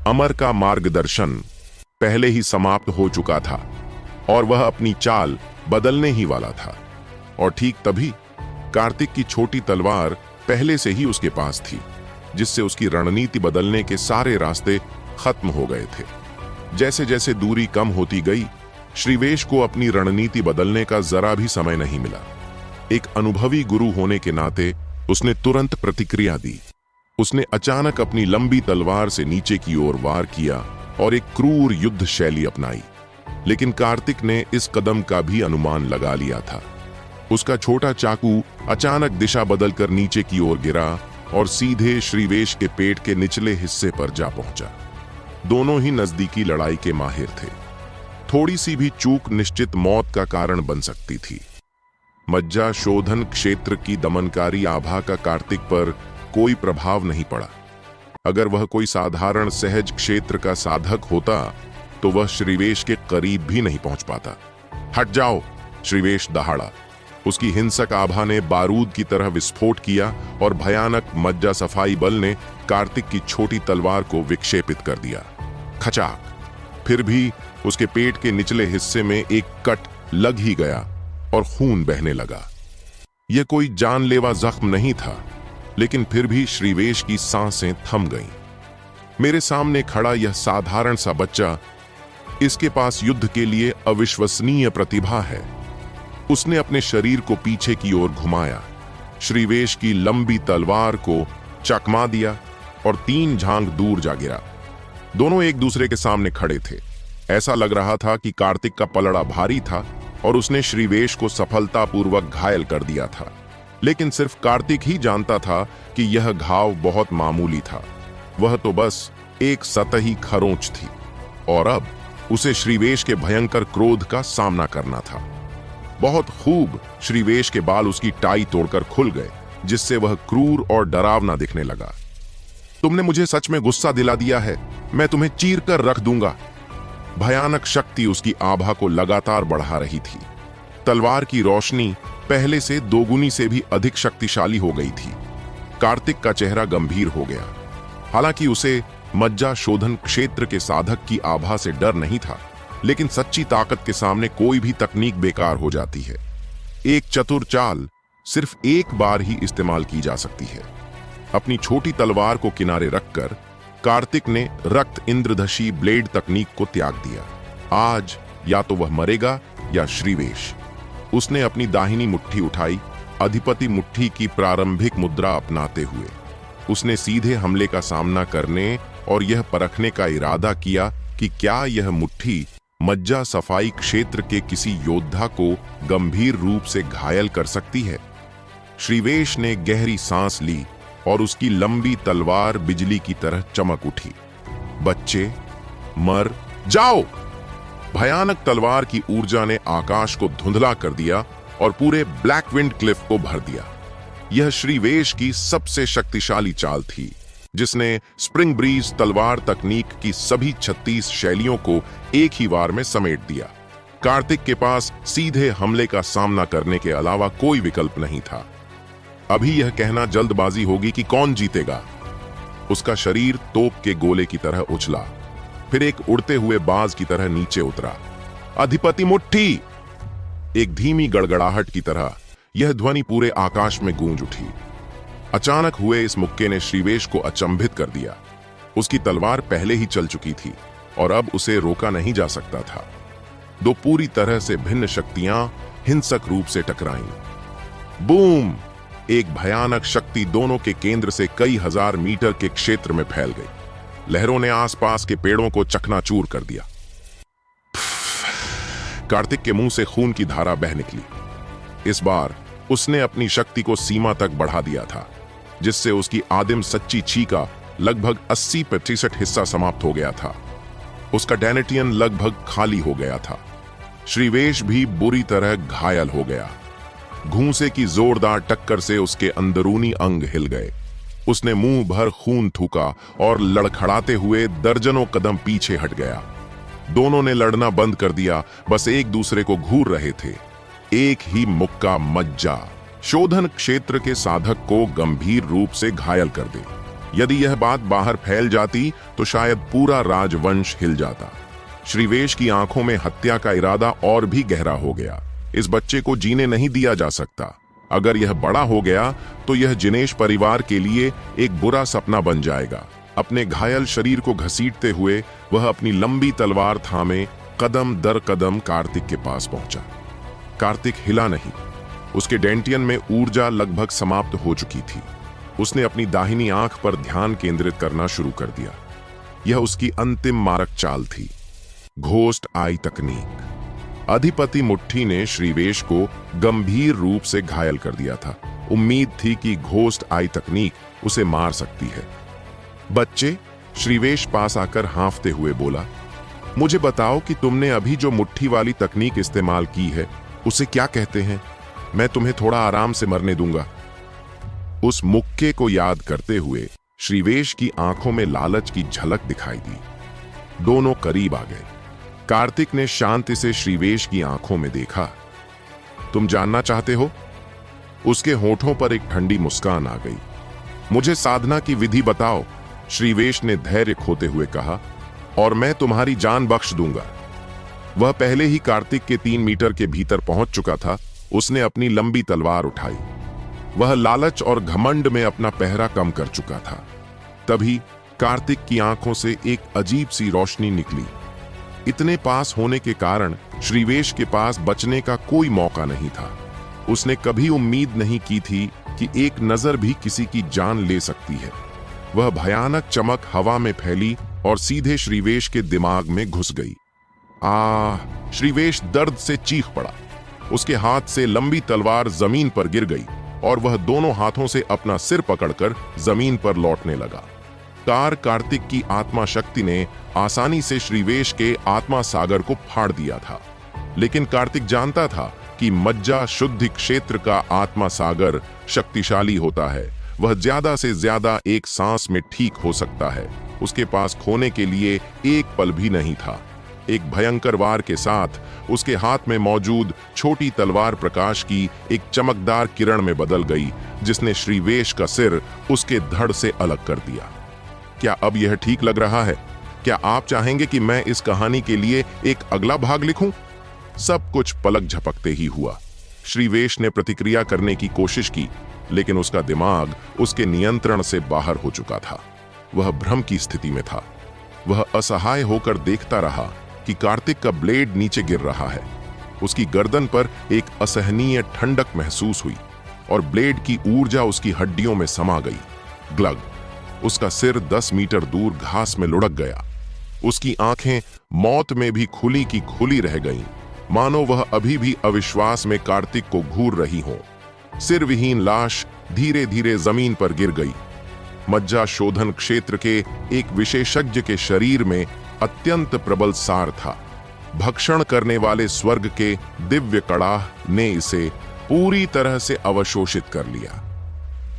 अमर का मार्गदर्शन पहले ही समाप्त हो चुका था और वह अपनी चाल बदलने ही वाला था। और ठीक तभी कार्तिक की छोटी तलवार पहले से ही उसके पास थी, जिससे उसकी रणनीति बदलने के सारे रास्ते खत्म हो गए थे। जैसे जैसे दूरी कम होती गई, श्रीवेश को अपनी रणनीति बदलने का जरा भी समय नहीं मिला। एक अनुभवी गुरु होने के नाते उसने तुरंत प्रतिक्रिया दी। उसने अचानक अपनी लंबी तलवार से नीचे की ओर वार किया और एक क्रूर युद्ध शैली अपनाई। लेकिन कार्तिक ने इस कदम का भी अनुमान लगा लिया था। उसका छोटा चाकू अचानक दिशा बदलकर नीचे की ओर गिरा और सीधे श्रीवेश के पेट के निचले हिस्से पर जा पहुंचा। दोनों ही नजदीकी लड़ाई के माहिर थे। थोड़ी सी भी चूक निश्चित मौत का कारण बन सकती थी। मज्जा शोधन क्षेत्र की दमनकारी आभा का कार्तिक पर कोई प्रभाव नहीं पड़ा। अगर वह कोई साधारण सहज क्षेत्र का साधक होता तो वह श्रीवेश के करीब भी नहीं पहुंच पाता। हट जाओ, श्रीवेश दहाड़ा। उसकी हिंसक आभा ने बारूद की तरह विस्फोट किया और भयानक मज्जा सफाई बल ने कार्तिक की छोटी तलवार को विक्षेपित कर दिया। खचाक। फिर भी उसके पेट के निचले हिस्से में एक कट लग ही गया और खून बहने लगा। यह कोई जानलेवा जख्म नहीं था, लेकिन फिर भी श्रीवेश की सांसें थम गईं। मेरे सामने खड़ा यह साधारण सा बच्चा, इसके पास युद्ध के लिए अविश्वसनीय प्रतिभा है। उसने अपने शरीर को पीछे की ओर घुमाया, श्रीवेश की लंबी तलवार को चकमा दिया और 3 झांग दूर जा गिरा। दोनों एक दूसरे के सामने खड़े थे। ऐसा लग रहा था कि कार्तिक का पलड़ा भारी था और उसने श्रीवेश को सफलतापूर्वक घायल कर दिया था, लेकिन सिर्फ कार्तिक ही जानता था कि यह घाव बहुत मामूली था। वह तो बस एक सतही खरोंच थी और अब उसे श्रीवेश के भयंकर क्रोध का सामना करना था। बहुत खूब श्रीवेश के बाल उसकी टाई तोड़कर खुल गए, जिससे वह क्रूर और डरावना दिखने लगा। तुमने मुझे सच में गुस्सा दिला दिया है, मैं तुम्हें चीर कर रख दूंगा। भयानक शक्ति उसकी आभा को लगातार बढ़ा रही थी। तलवार की रोशनी पहले से दोगुनी से भी अधिक शक्तिशाली हो गई थी। कार्तिक का चेहरा गंभीर हो गया। हालांकि उसे मज्जा शोधन क्षेत्र के साधक की आभा से डर नहीं था, लेकिन सच्ची ताकत के सामने कोई भी तकनीक बेकार हो जाती है। एक चतुर चाल सिर्फ एक बार ही इस्तेमाल की जा सकती है। अपनी छोटी तलवार को किनारे रखकर कार्तिक ने रक्त इंद्रधशी ब्लेड तकनीक को त्याग दिया। आज या तो वह मरेगा या श्रीवेश। उसने अपनी दाहिनी मुट्ठी उठाई, अधिपति मुट्ठी की प्रारंभिक मुद्रा अपनाते हुए। उसने सीधे हमले का सामना करने और यह परखने का इरादा किया कि क्या यह मुट्ठी मज्जा सफाई क्षेत्र के किसी योद्धा को गंभीर रूप से घायल कर सकती है। श्रीवेश ने गहरी सांस ली और उसकी लंबी तलवार बिजली की तरह चमक उठी। बच्चे, मर जाओ! भयानक तलवार की ऊर्जा ने आकाश को धुंधला कर दिया और पूरे ब्लैक विंड क्लिफ को भर दिया। यह श्रीवेश की सबसे शक्तिशाली चाल थी, जिसने स्प्रिंग ब्रीज तलवार तकनीक की सभी 36 शैलियों को एक ही वार में समेट दिया। कार्तिक के पास सीधे हमले का सामना करने के अलावा कोई विकल्प नहीं था। अभी यह कहना जल्दबाजी होगी कि कौन जीतेगा। उसका शरीर तोप के गोले की तरह उछला, फिर एक उड़ते हुए बाज की तरह नीचे उतरा। अधिपति मुट्ठी! एक धीमी गड़गड़ाहट की तरह यह ध्वनि पूरे आकाश में गूंज उठी। अचानक हुए इस मुक्के ने श्रीवेश को अचंभित कर दिया। उसकी तलवार पहले ही चल चुकी थी और अब उसे रोका नहीं जा सकता था। 2 पूरी तरह से भिन्न शक्तियां हिंसक रूप से टकराईं। बूम! एक भयानक शक्ति दोनों के केंद्र से कई हजार मीटर के क्षेत्र में फैल गई। लहरों ने आसपास के पेड़ों को चकनाचूर कर दिया। कार्तिक के मुंह से खून की धारा बह निकली। इस बार उसने अपनी शक्ति को सीमा तक बढ़ा दिया था, जिससे उसकी आदिम सच्ची छी का लगभग 80% हिस्सा समाप्त हो गया था। उसका डैनेटियन लगभग खाली हो गया था। श्रीवेश भी बुरी तरह घायल हो गया। घूंसे की जोरदार टक्कर से उसके अंदरूनी अंग हिल गए। उसने मुंह भर खून थूका और लड़खड़ाते हुए दर्जनों कदम पीछे हट गया। दोनों ने लड़ना बंद कर दिया, बस एक दूसरे को घूर रहे थे। एक ही मुक्का मज्जा शोधन क्षेत्र के साधक को गंभीर रूप से घायल कर दे। यदि यह बात बाहर फैल जाती तो शायद पूरा राजवंश हिल जाता। श्रीवेश की आंखों में हत्या का इरादा और भी गहरा हो गया। इस बच्चे को जीने नहीं दिया जा सकता। अगर यह बड़ा हो गया तो यह जिनेश परिवार के लिए एक बुरा सपना बन जाएगा। अपने घायल शरीर को घसीटते हुए वह अपनी लंबी तलवार थामे कदम दर कदम कार्तिक के पास पहुंचा। कार्तिक हिला नहीं। उसके डेंटियन में ऊर्जा लगभग समाप्त हो चुकी थी। उसने अपनी दाहिनी आंख पर ध्यान केंद्रित करना शुरू कर दिया। यह उसकी अंतिम मारक चाल थी, घोस्ट आई तकनीक। अधिपति मुट्ठी ने श्रीवेश को गंभीर रूप से घायल कर दिया था। उम्मीद थी कि घोस्ट आई तकनीक उसे मार सकती है। बच्चे, श्रीवेश पास आकर हांफते हुए बोला, मुझे बताओ कि तुमने अभी जो मुट्ठी वाली तकनीक इस्तेमाल की है उसे क्या कहते हैं? मैं तुम्हें थोड़ा आराम से मरने दूंगा। उस मुक्के को याद करते हुए श्रीवेश की आंखों में लालच की झलक दिखाई दी। दोनों करीब आ गए। कार्तिक ने शांति से श्रीवेश की आंखों में देखा। तुम जानना चाहते हो? उसके होठों पर एक ठंडी मुस्कान आ गई। मुझे साधना की विधि बताओ, श्रीवेश ने धैर्य खोते हुए कहा, और मैं तुम्हारी जान बख्श दूंगा। वह पहले ही कार्तिक के 3 मीटर के भीतर पहुंच चुका था। उसने अपनी लंबी तलवार उठाई। वह लालच और घमंड में अपना पहरा कम कर चुका था। तभी कार्तिक की आंखों से एक अजीब सी रोशनी निकली। इतने पास होने के कारण श्रीवेश के पास बचने का कोई मौका नहीं था। उसने कभी उम्मीद नहीं की थी कि एक नजर भी किसी की जान ले सकती है। वह भयानक चमक हवा में फैली और सीधे श्रीवेश के दिमाग में घुस गई। श्रीवेश दर्द से चीख पड़ा। उसके हाथ से लंबी तलवार जमीन पर गिर गई और वह दोनों हाथों से अपना सिर पकड़कर जमीन पर लौटने लगा। कार्तिक की आत्मा शक्ति ने आसानी से श्रीवेश के आत्मा सागर को फाड़ दिया था, लेकिन कार्तिक जानता था कि मज्जा शुद्धि क्षेत्र का आत्मा सागर शक्तिशाली होता है। वह ज्यादा से ज्यादा एक सांस में ठीक हो सकता है। उसके पास खोने के लिए एक पल भी नहीं था। एक भयंकर वार के साथ उसके हाथ में मौजूद छोटी तलवार प्रकाश की एक चमकदार किरण में बदल गई, जिसने श्रीवेश का सिर उसके धड़ से अलग कर दिया। क्या अब यह ठीक लग रहा है? क्या आप चाहेंगे कि मैं इस कहानी के लिए एक अगला भाग लिखूं? सब कुछ पलक झपकते ही हुआ। श्रीवेश ने प्रतिक्रिया करने की कोशिश की, लेकिन उसका दिमाग उसके नियंत्रण से बाहर हो चुका था। वह भ्रम की स्थिति में था। वह असहाय होकर देखता रहा कि कार्तिक का ब्लेड नीचे गिर रहा है। उसकी गर्दन पर एक असहनीय ठंडक महसूस हुई और ब्लेड की ऊर्जा उसकी हड्डियों में समा गई। ग्लग! उसका सिर 10 मीटर दूर घास में लुढ़क गया। उसकी आंखें मौत में भी खुली की खुली रह गईं, मानो वह अभी भी अविश्वास में कार्तिक को घूर रही हो। सिर विहीन लाश धीरे धीरे जमीन पर गिर गई। मज्जा शोधन क्षेत्र के एक विशेषज्ञ के शरीर में अत्यंत प्रबल सार था। भक्षण करने वाले स्वर्ग के दिव्य कड़ाह ने इसे पूरी तरह से अवशोषित कर लिया।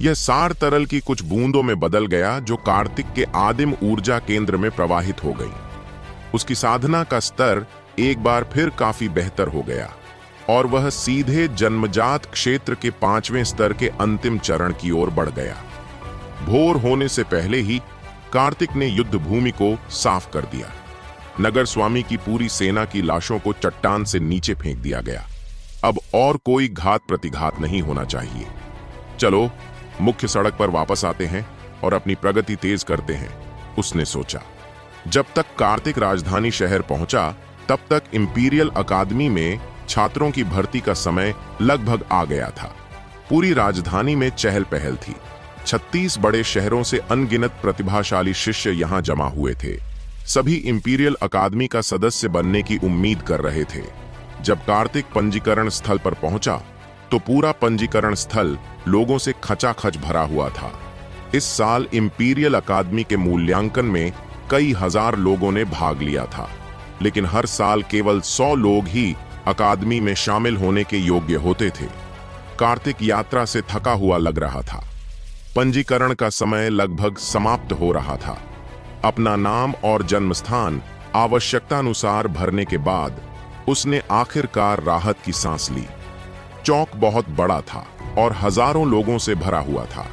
यह सार तरल की कुछ बूंदों में बदल गया, जो कार्तिक के आदिम ऊर्जा केंद्र में प्रवाहित हो गई। उसकी साधना का स्तर एक बार फिर काफी बेहतर हो गया और वह सीधे जन्मजात क्षेत्र के 5वें स्तर के अंतिम चरण की ओर बढ़ गया। भोर होने से पहले ही कार्तिक ने युद्ध भूमि को साफ कर दिया। नगर स्वामी की पूरी सेना की लाशों को चट्टान से नीचे फेंक दिया गया। अब और कोई घात प्रतिघात नहीं होना चाहिए। चलो मुख्य सड़क पर वापस आते हैं और अपनी प्रगति तेज करते हैं, उसने सोचा। जब तक कार्तिक राजधानी शहर पहुंचा, तब तक इंपीरियल अकादमी में छात्रों की भर्ती का समय लगभग आ गया था। पूरी राजधानी में चहल पहल थी। 36 बड़े शहरों से अनगिनत प्रतिभाशाली शिष्य यहां जमा हुए थे। सभी इंपीरियल अकादमी का सदस्य बनने की उम्मीद कर रहे थे। जब कार्तिक पंजीकरण स्थल पर पहुंचा तो पूरा पंजीकरण स्थल लोगों से खचाखच भरा हुआ था। इस साल इंपीरियल अकादमी के मूल्यांकन में कई हजार लोगों ने भाग लिया था, लेकिन हर साल केवल 100 लोग ही अकादमी में शामिल होने के योग्य होते थे। कार्तिक यात्रा से थका हुआ लग रहा था। पंजीकरण का समय लगभग समाप्त हो रहा था। अपना नाम और जन्म स्थान आवश्यकतानुसार भरने के बाद उसने आखिरकार राहत की सांस ली। चौक बहुत बड़ा था और हजारों लोगों से भरा हुआ था।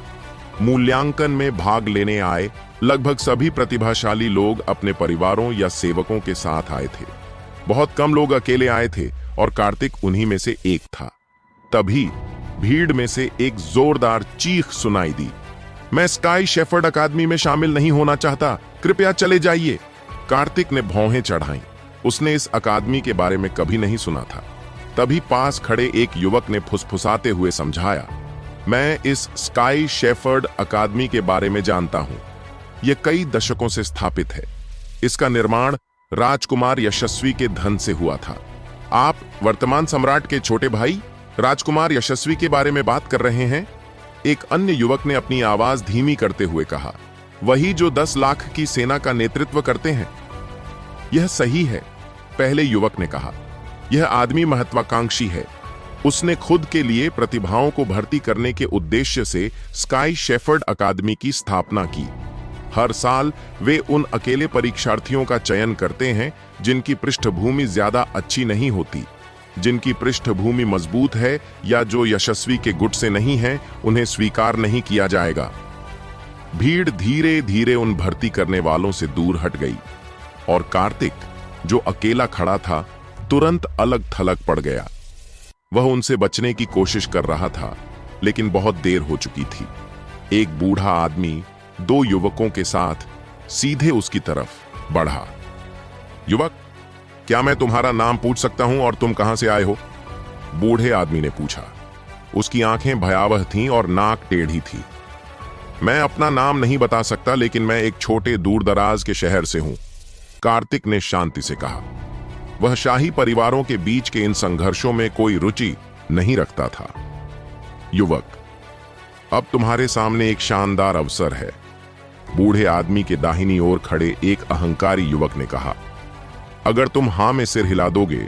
मूल्यांकन में भाग लेने आए लगभग सभी प्रतिभाशाली लोग अपने परिवारों या सेवकों के साथ आए थे। बहुत कम लोग अकेले आए थे और कार्तिक उन्हीं में से एक था। तभी भीड़ में से एक जोरदार चीख सुनाई दी। मैं स्काई शेफर्ड अकादमी में शामिल नहीं होना चाहता, कृपया चले जाइए। कार्तिक ने भौहें चढ़ाईं। उसने इस अकादमी के बारे में कभी नहीं सुना था। तभी पास खड़े एक युवक ने फुसफुसाते हुए समझाया, मैं इस स्काई शेफर्ड अकादमी के बारे में जानता हूं। यह कई दशकों से स्थापित है। इसका निर्माण राजकुमार यशस्वी के धन से हुआ था। आप वर्तमान सम्राट के छोटे भाई राजकुमार यशस्वी के बारे में बात कर रहे हैं? एक अन्य युवक ने अपनी आवाज धीमी करते हुए कहा, वही जो 10 लाख की सेना का नेतृत्व करते हैं। यह सही है, पहले युवक ने कहा। यह आदमी महत्वाकांक्षी है। उसने खुद के लिए प्रतिभाओं को भर्ती करने के उद्देश्य से स्काई शेफर्ड अकादमी की स्थापना की। हर साल वे उन अकेले परीक्षार्थियों का चयन करते हैं जिनकी पृष्ठभूमि ज्यादा अच्छी नहीं होती। जिनकी पृष्ठभूमि मजबूत है या जो यशस्वी के गुट से नहीं है, उन्हें स्वीकार नहीं किया जाएगा। भीड़ धीरे धीरे उन भर्ती करने वालों से दूर हट गई और कार्तिक, जो अकेला खड़ा था, तुरंत अलग थलग पड़ गया। वह उनसे बचने की कोशिश कर रहा था, लेकिन बहुत देर हो चुकी थी। एक बूढ़ा आदमी 2 युवकों के साथ सीधे उसकी तरफ बढ़ा। युवक, क्या मैं तुम्हारा नाम पूछ सकता हूं और तुम कहां से आए हो? बूढ़े आदमी ने पूछा। उसकी आंखें भयावह थीं और नाक टेढ़ी थी। मैं अपना नाम नहीं बता सकता, लेकिन मैं एक छोटे दूर दराज के शहर से हूं, कार्तिक ने शांति से कहा। वह शाही परिवारों के बीच के इन संघर्षों में कोई रुचि नहीं रखता था। युवक, अब तुम्हारे सामने एक शानदार अवसर है, बूढ़े आदमी के दाहिनी ओर खड़े एक अहंकारी युवक ने कहा। अगर तुम हां में सिर हिला दोगे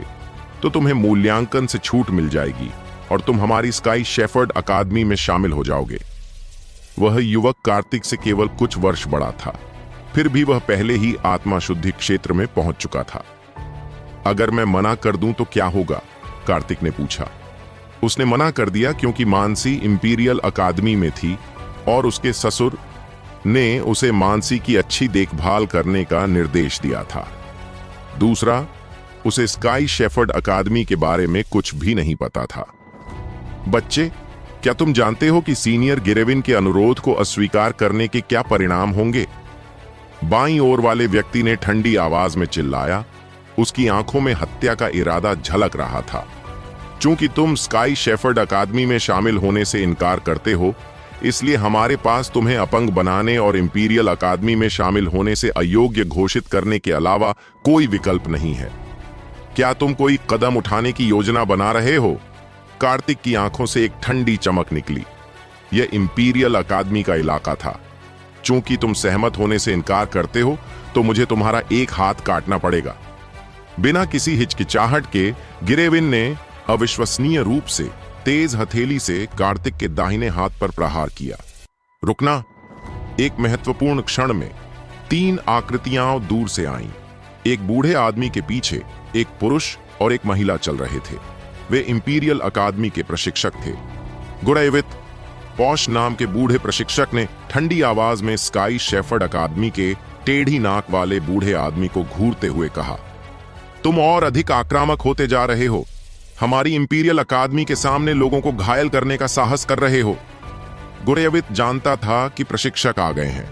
तो तुम्हें मूल्यांकन से छूट मिल जाएगी और तुम हमारी स्काई शेफर्ड अकादमी में शामिल हो जाओगे। वह युवक कार्तिक से केवल कुछ वर्ष बड़ा था, फिर भी वह पहले ही आत्मा शुद्धि क्षेत्र में पहुंच चुका था। अगर मैं मना कर दूं तो क्या होगा? कार्तिक ने पूछा। उसने मना कर दिया क्योंकि मानसी इंपीरियल अकादमी में थी और उसके ससुर ने उसे मानसी की अच्छी देखभाल करने का निर्देश दिया था। दूसरा, उसे स्काई शेफर्ड अकादमी के बारे में कुछ भी नहीं पता था। बच्चे, क्या तुम जानते हो कि सीनियर गिरेविन के अनुरोध को अस्वीकार करने के क्या परिणाम होंगे? बाईं ओर वाले व्यक्ति ने ठंडी आवाज में चिल्लाया। उसकी आंखों में हत्या का इरादा झलक रहा था। चूंकि तुम स्काई शेफर्ड अकादमी में शामिल होने से इनकार करते हो, इसलिए हमारे पास तुम्हें अपंग बनाने और इंपीरियल अकादमी में शामिल होने से अयोग्य घोषित करने के अलावा कोई विकल्प नहीं है। क्या तुम कोई कदम उठाने की योजना बना रहे हो? कार्तिक की आंखों से एक ठंडी चमक निकली। यह इंपीरियल अकादमी का इलाका था। चूंकि तुम सहमत होने से इनकार करते हो, तो मुझे तुम्हारा एक हाथ काटना पड़ेगा। बिना किसी हिचकिचाहट के गिरेविन ने अविश्वसनीय रूप से तेज हथेली से कार्तिक के दाहिने हाथ पर प्रहार किया। रुकना! एक महत्वपूर्ण क्षण में 3 आकृतियां दूर से आईं। एक बूढ़े आदमी के पीछे एक पुरुष और एक महिला चल रहे थे। वे इंपीरियल अकादमी के प्रशिक्षक थे। गुड़ैवित, पॉश नाम के बूढ़े प्रशिक्षक ने ठंडी आवाज में स्काई शेफर्ड अकादमी के टेढ़ी नाक वाले बूढ़े आदमी को घूरते हुए कहा, तुम और अधिक आक्रामक होते जा रहे हो। हमारी इंपीरियल अकादमी के सामने लोगों को घायल करने का साहस कर रहे हो। गुड़ैवित जानता था कि प्रशिक्षक आ गए हैं,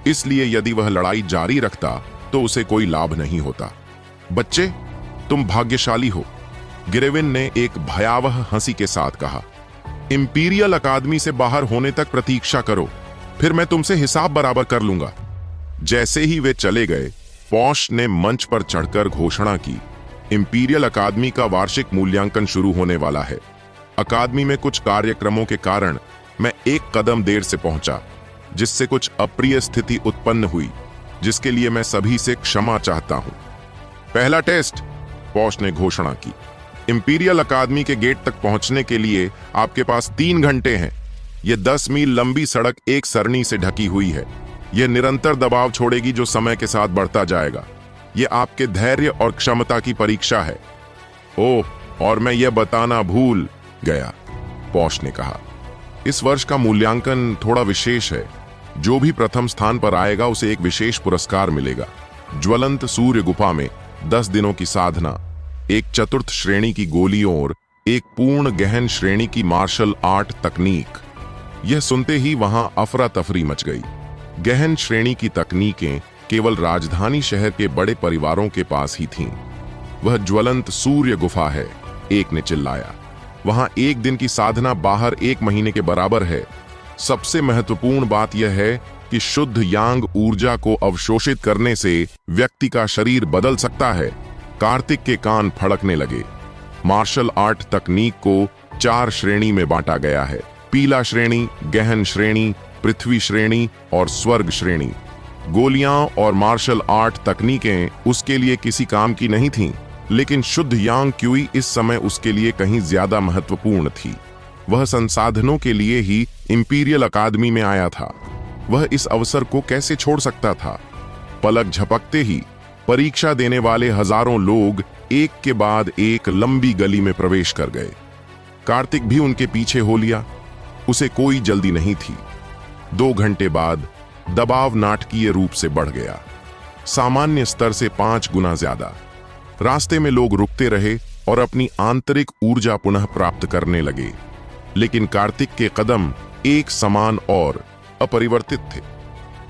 इसलिए यदि वह लड़ाई जारी रखता तो उसे कोई लाभ नहीं होता। बच्चे, तुम भाग्यशाली हो, गिरेविन ने एक भयावह हंसी के साथ कहा। इंपीरियल अकादमी से बाहर होने तक प्रतीक्षा करो, फिर मैं तुमसे हिसाब बराबर कर लूंगा। जैसे ही वे चले गए, पॉश ने मंच पर चढ़कर घोषणा की, इंपीरियल अकादमी का वार्षिक मूल्यांकन शुरू होने वाला है। अकादमी में कुछ कार्यक्रमों के कारण मैं एक कदम देर से पहुंचा, जिससे कुछ अप्रिय स्थिति उत्पन्न हुई, जिसके लिए मैं सभी से क्षमा चाहता हूं। पहला टेस्ट, पॉश ने घोषणा की। इंपीरियल अकादमी के गेट तक पहुंचने के लिए आपके पास 3 घंटे हैं। यह 10 मील लंबी सड़क एक सरनी से ढकी हुई है। यह निरंतर दबाव छोड़ेगी जो समय के साथ बढ़ता जाएगा। यह आपके धैर्य और क्षमता की परीक्षा है। ओह, और मैं यह बताना भूल गया, पॉश ने कहा, इस वर्ष का मूल्यांकन थोड़ा विशेष है। जो भी प्रथम स्थान पर आएगा उसे एक विशेष पुरस्कार मिलेगा। ज्वलंत सूर्य गुफा में 10 दिनों की साधना, एक चतुर्थ श्रेणी की गोलियों और एक पूर्ण गहन श्रेणी की मार्शल आर्ट तकनीक। यह सुनते ही वहां अफरा तफरी मच गई। गहन श्रेणी की तकनीकें केवल राजधानी शहर के बड़े परिवारों के पास ही थीं। वह ज्वलंत सूर्य गुफा है, एक ने चिल्लाया। वहां एक दिन की साधना बाहर 1 महीने के बराबर है। सबसे महत्वपूर्ण बात यह है कि शुद्ध यांग ऊर्जा को अवशोषित करने से व्यक्ति का शरीर बदल सकता है। कार्तिक के कान फड़कने लगे। मार्शल आर्ट तकनीक को 4 श्रेणी में बांटा गया है: पीला श्रेणी, गहन श्रेणी, पृथ्वी श्रेणी और स्वर्ग श्रेणी। गोलियां और मार्शल आर्ट तकनीकें उसके लिए किसी काम की नहीं थीं। लेकिन शुद्ध यांग क्यूई इस समय उसके लिए कहीं ज्यादा महत्वपूर्ण थी। वह संसाधनों के लिए ही इंपीरियल अकादमी में आया था। वह इस अवसर को कैसे छोड़ सकता था? पलक झपकते ही परीक्षा देने वाले हजारों लोग एक के बाद एक लंबी गली में प्रवेश कर गए। कार्तिक भी उनके पीछे हो लिया। उसे कोई जल्दी नहीं थी। 2 घंटे बाद दबाव नाटकीय रूप से बढ़ गया, सामान्य स्तर से 5 गुना ज्यादा। रास्ते में लोग रुकते रहे और अपनी आंतरिक ऊर्जा पुनः प्राप्त करने लगे, लेकिन कार्तिक के कदम एक समान और अपरिवर्तित थे।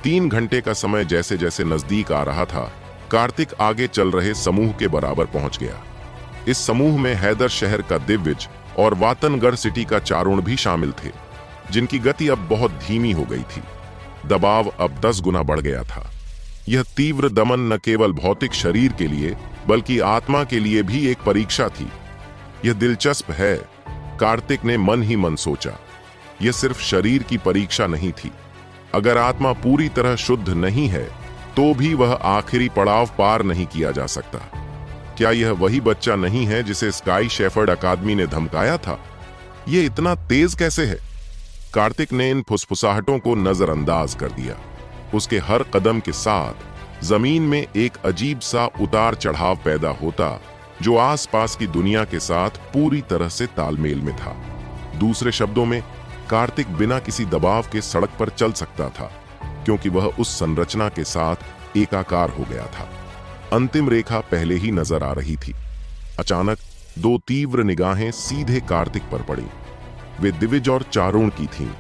3 घंटे का समय जैसे जैसे नजदीक आ रहा था, कार्तिक आगे चल रहे समूह के बराबर पहुंच गया। इस समूह में हैदर शहर का दिव्यज और वातनगढ़ सिटी का चारुण भी शामिल थे, जिनकी गति अब बहुत धीमी हो गई थी। दबाव अब 10 गुना बढ़ गया था। यह तीव्र दमन न केवल भौतिक शरीर के लिए बल्कि आत्मा के लिए भी एक परीक्षा थी। यह दिलचस्प है, कार्तिक ने मन ही मन सोचा। यह सिर्फ शरीर की परीक्षा नहीं थी। अगर आत्मा पूरी तरह शुद्ध नहीं है तो भी वह आखिरी पड़ाव पार नहीं किया जा सकता। क्या यह वही बच्चा नहीं है जिसे स्काई शेफर्ड अकादमी ने धमकाया था? यह इतना तेज कैसे है? कार्तिक ने इन फुसफुसाहटों को नजरअंदाज कर दिया। उसके हर कदम के साथ जमीन में एक अजीब सा उतार चढ़ाव पैदा होता, जो आसपास की दुनिया के साथ पूरी तरह से तालमेल में था। दूसरे शब्दों में, कार्तिक बिना किसी दबाव के सड़क पर चल सकता था, क्योंकि वह उस संरचना के साथ एकाकार हो गया था। अंतिम रेखा पहले ही नजर आ रही थी। अचानक 2 तीव्र निगाहें सीधे कार्तिक पर पड़ी। वे दिविज और चारुण की थीं।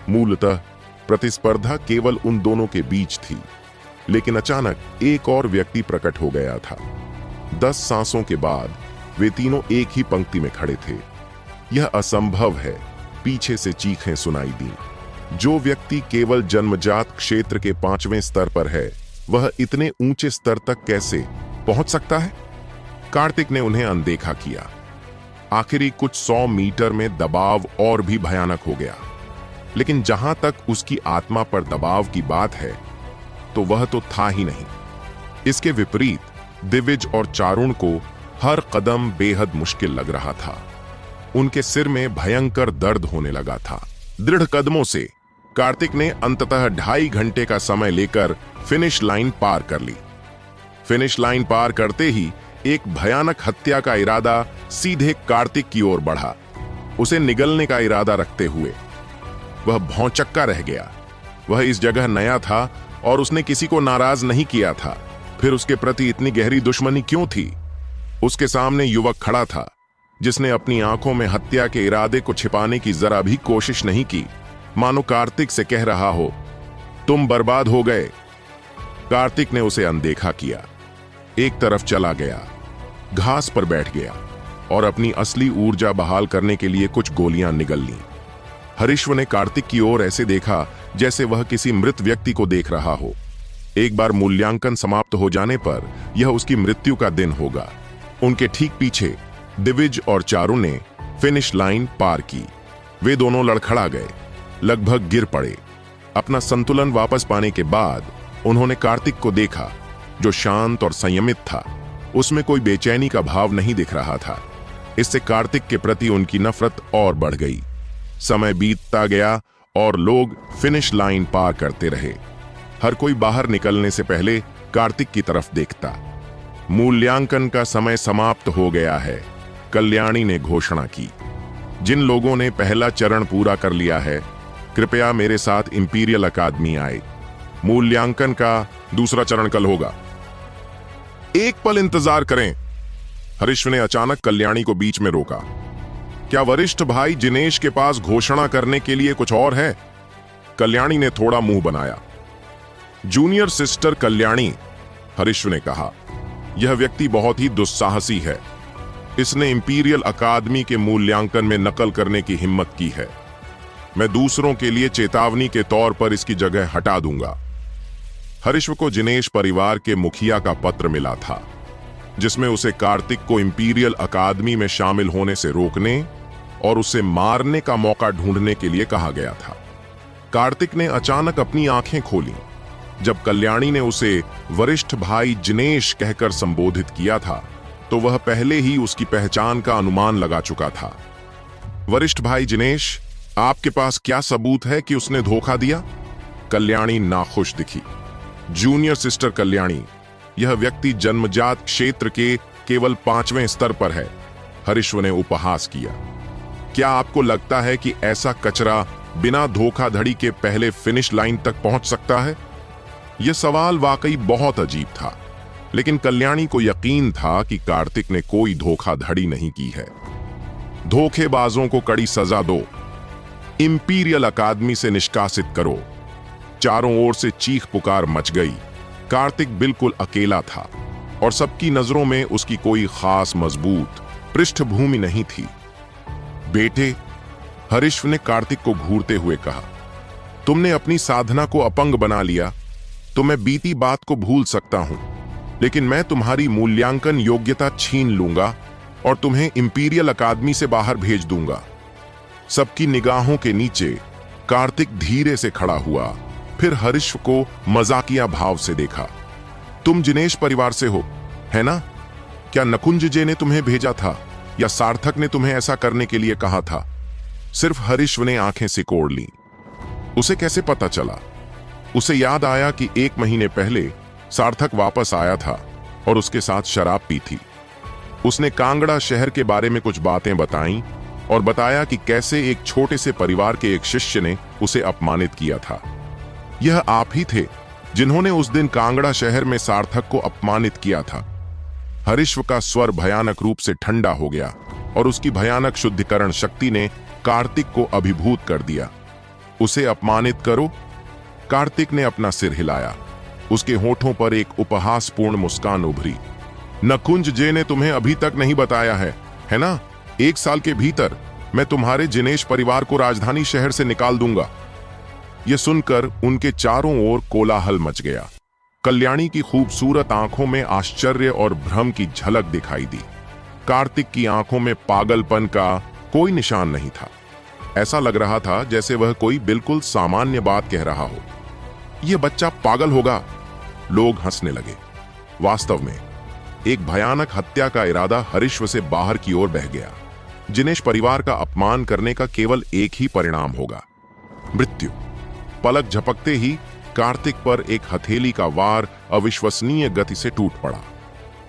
मूलतः प्रतिस्पर्धा केवल उन दोनों के बीच थी, लेकिन अचानक एक और व्यक्ति प्रकट हो गया था। 10 सांसों के बाद वे तीनों एक ही पंक्ति में खड़े थे। यह असंभव है, पीछे से चीखें सुनाई दी। जो व्यक्ति केवल जन्मजात क्षेत्र के 5वें स्तर पर है, वह इतने ऊंचे स्तर तक कैसे पहुंच सकता है? कार्तिक ने उन्हें अनदेखा किया। आखिरी कुछ 100 मीटर में दबाव और भी भयानक हो गया, लेकिन जहां तक उसकी आत्मा पर दबाव की बात है, तो वह तो था ही नहीं। इसके विपरीत दिविज और चारुण को हर कदम बेहद मुश्किल लग रहा था। उनके सिर में भयंकर दर्द होने लगा था। दृढ़ कदमों से कार्तिक ने अंततः 2.5 घंटे का समय लेकर फिनिश लाइन पार कर ली। फिनिश लाइन पार करते ही एक भयानक हत्या का इरादा सीधे कार्तिक की ओर बढ़ा। उसे निगलने का इरादा रखते हुए वह भौंचक्का रह गया। वह इस जगह नया था और उसने किसी को नाराज नहीं किया था। फिर उसके प्रति इतनी गहरी दुश्मनी क्यों थी? उसके सामने युवक खड़ा था, जिसने अपनी आंखों में हत्या के इरादे को छिपाने की जरा भी कोशिश नहीं की, मानो कार्तिक से कह रहा हो, तुम बर्बाद हो गए। कार्तिक ने उसे अनदेखा किया, एक तरफ चला गया, घास पर बैठ गया और अपनी असली ऊर्जा बहाल करने के लिए कुछ गोलियां निगल लीं। हरीश्वर ने कार्तिक की ओर ऐसे देखा जैसे वह किसी मृत व्यक्ति को देख रहा हो। एक बार मूल्यांकन समाप्त हो जाने पर यह उसकी मृत्यु का दिन होगा। उनके ठीक पीछे दिविज और चारुण ने फिनिश लाइन पार की। वे दोनों लड़खड़ा गए, लगभग गिर पड़े। अपना संतुलन वापस पाने के बाद उन्होंने कार्तिक को देखा, जो शांत और संयमित था। उसमें कोई बेचैनी का भाव नहीं दिख रहा था। इससे कार्तिक के प्रति उनकी नफरत और बढ़ गई। समय बीतता गया और लोग फिनिश लाइन पार करते रहे। हर कोई बाहर निकलने से पहले कार्तिक की तरफ देखता। मूल्यांकन का समय समाप्त हो गया है, कल्याणी ने घोषणा की। जिन लोगों ने पहला चरण पूरा कर लिया है, कृपया मेरे साथ इंपीरियल अकादमी आए। मूल्यांकन का दूसरा चरण कल होगा। एक पल इंतजार करें। हरीश ने अचानक कल्याणी को बीच में रोका। क्या वरिष्ठ भाई जिनेश के पास घोषणा करने के लिए कुछ और है? कल्याणी ने थोड़ा मुंह बनाया। जूनियर सिस्टर कल्याणी, हरीश ने कहा, यह व्यक्ति बहुत ही दुस्साहसी है। इसने इंपीरियल अकादमी के मूल्यांकन में नकल करने की हिम्मत की है। मैं दूसरों के लिए चेतावनी के तौर पर इसकी जगह हटा दूंगा। हरीश को जिनेश परिवार के मुखिया का पत्र मिला था, जिसमें उसे कार्तिक को इंपीरियल अकादमी में शामिल होने से रोकने और उसे मारने का मौका ढूंढने के लिए कहा गया था। कार्तिक ने अचानक अपनी आंखें खोली जब कल्याणी ने उसे वरिष्ठ भाई जिनेश कहकर संबोधित किया था। तो वह पहले ही उसकी पहचान का अनुमान लगा चुका था। वरिष्ठ भाई जिनेश, आपके पास क्या सबूत है कि उसने धोखा दिया? कल्याणी नाखुश दिखी। जूनियर सिस्टर कल्याणी, यह व्यक्ति जन्मजात क्षेत्र के केवल 5वें स्तर पर है, हरीश्व ने उपहास किया। क्या आपको लगता है कि ऐसा कचरा बिना धोखाधड़ी के पहले फिनिश लाइन तक पहुंच सकता है? यह सवाल वाकई बहुत अजीब था, लेकिन कल्याणी को यकीन था कि कार्तिक ने कोई धोखाधड़ी नहीं की है। धोखेबाजों को कड़ी सजा दो, इंपीरियल अकादमी से निष्कासित करो। चारों ओर से चीख पुकार मच गई। कार्तिक बिल्कुल अकेला था और सबकी नजरों में उसकी कोई खास मजबूत पृष्ठभूमि नहीं थी। बेटे, हरीश्व ने कार्तिक को घूरते हुए कहा, तुमने अपनी साधना को अपंग बना लिया तो मैं बीती बात को भूल सकता हूं, लेकिन मैं तुम्हारी मूल्यांकन योग्यता छीन लूंगा और तुम्हें इंपीरियल अकादमी से बाहर भेज दूंगा। सबकी निगाहों के नीचे कार्तिक धीरे से खड़ा हुआ, फिर हरीश्व को मजाकिया भाव से देखा। तुम जिनेश परिवार से हो, है ना? क्या नकुंज जे ने तुम्हें भेजा था या सार्थक ने तुम्हें ऐसा करने के लिए कहा था? सिर्फ हरीश्व ने आंखें सिकोड़ लीं। उसे कैसे पता चला? उसे याद आया कि 1 महीने पहले सार्थक वापस आया था और उसके साथ शराब पी थी। उसने कांगड़ा शहर के बारे में कुछ बातें बताईं और बताया कि कैसे एक छोटे से परिवार के एक शिष्य ने उसे अपमानित किया था। यह आप ही थे जिन्होंने उस दिन कांगड़ा शहर में सार्थक को अपमानित किया था। हरीश्व का स्वर भयानक रूप से ठंडा हो गया और उसकी भयानक शुद्धिकरण शक्ति ने कार्तिक को अभिभूत कर दिया। उसे अपमानित करो? कार्तिक ने अपना सिर हिलाया। उसके होठों पर एक उपहासपूर्ण मुस्कान उभरी। नकुंज जे ने तुम्हें अभी तक नहीं बताया है ना? 1 साल के भीतर मैं तुम्हारे जिनेश परिवार को राजधानी शहर से निकाल दूंगा। यह सुनकर उनके चारों ओर कोलाहल मच गया। कल्याणी की खूबसूरत आंखों में आश्चर्य और भ्रम की झलक दिखाई दी। कार्तिक की आंखों में पागलपन का कोई निशान नहीं था। ऐसा लग रहा था जैसे वह कोई बिल्कुल सामान्य बात कह रहा हो। यह बच्चा पागल होगा। लोग हंसने लगे। वास्तव में एक भयानक हत्या का इरादा हरीश्व से बाहर की ओर बह गया। जिनेश परिवार का अपमान करने का केवल एक ही परिणाम होगा, मृत्यु। पलक झपकते ही कार्तिक पर एक हथेली का वार अविश्वसनीय गति से टूट पड़ा।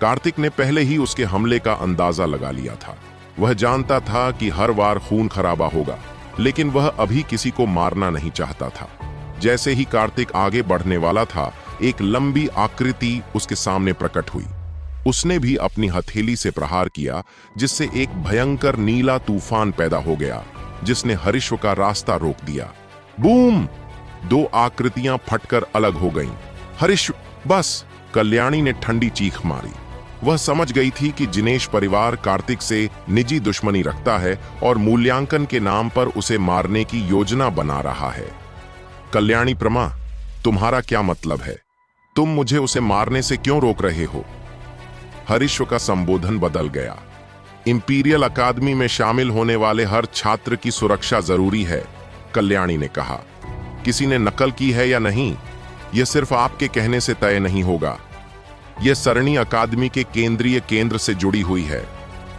कार्तिक ने पहले ही उसके हमले का अंदाजा लगा लिया था। वह जानता था कि हर वार खून खराबा होगा, लेकिन वह अभी किसी को मारना नहीं चाहता था। जैसे ही कार्तिक आगे बढ़ने वाला था, एक लंबी आकृति उसके सामने प्रकट हुई। उसने भी अपनी हथेली से प्रहार किया, जिससे एक भयंकर नीला तूफान पैदा हो गया, जिसने हरीश्व का रास्ता रोक दिया। बूम! 2 आकृतियां फटकर अलग हो गईं। हरीश्व, बस! कल्याणी ने ठंडी चीख मारी। वह समझ गई थी कि जिनेश परिवार कार्तिक से निजी दुश्मनी रखता है और मूल्यांकन के नाम पर उसे मारने की योजना बना रहा है। कल्याणी प्रमा, तुम्हारा क्या मतलब है? तुम मुझे उसे मारने से क्यों रोक रहे हो? हरीश्व का संबोधन बदल गया। इंपीरियल अकादमी में शामिल होने वाले हर छात्र की सुरक्षा जरूरी है, कल्याणी ने कहा। किसी ने नकल की है या नहीं, यह सिर्फ आपके कहने से तय नहीं होगा। यह सरणी अकादमी के केंद्रीय केंद्र से जुड़ी हुई है।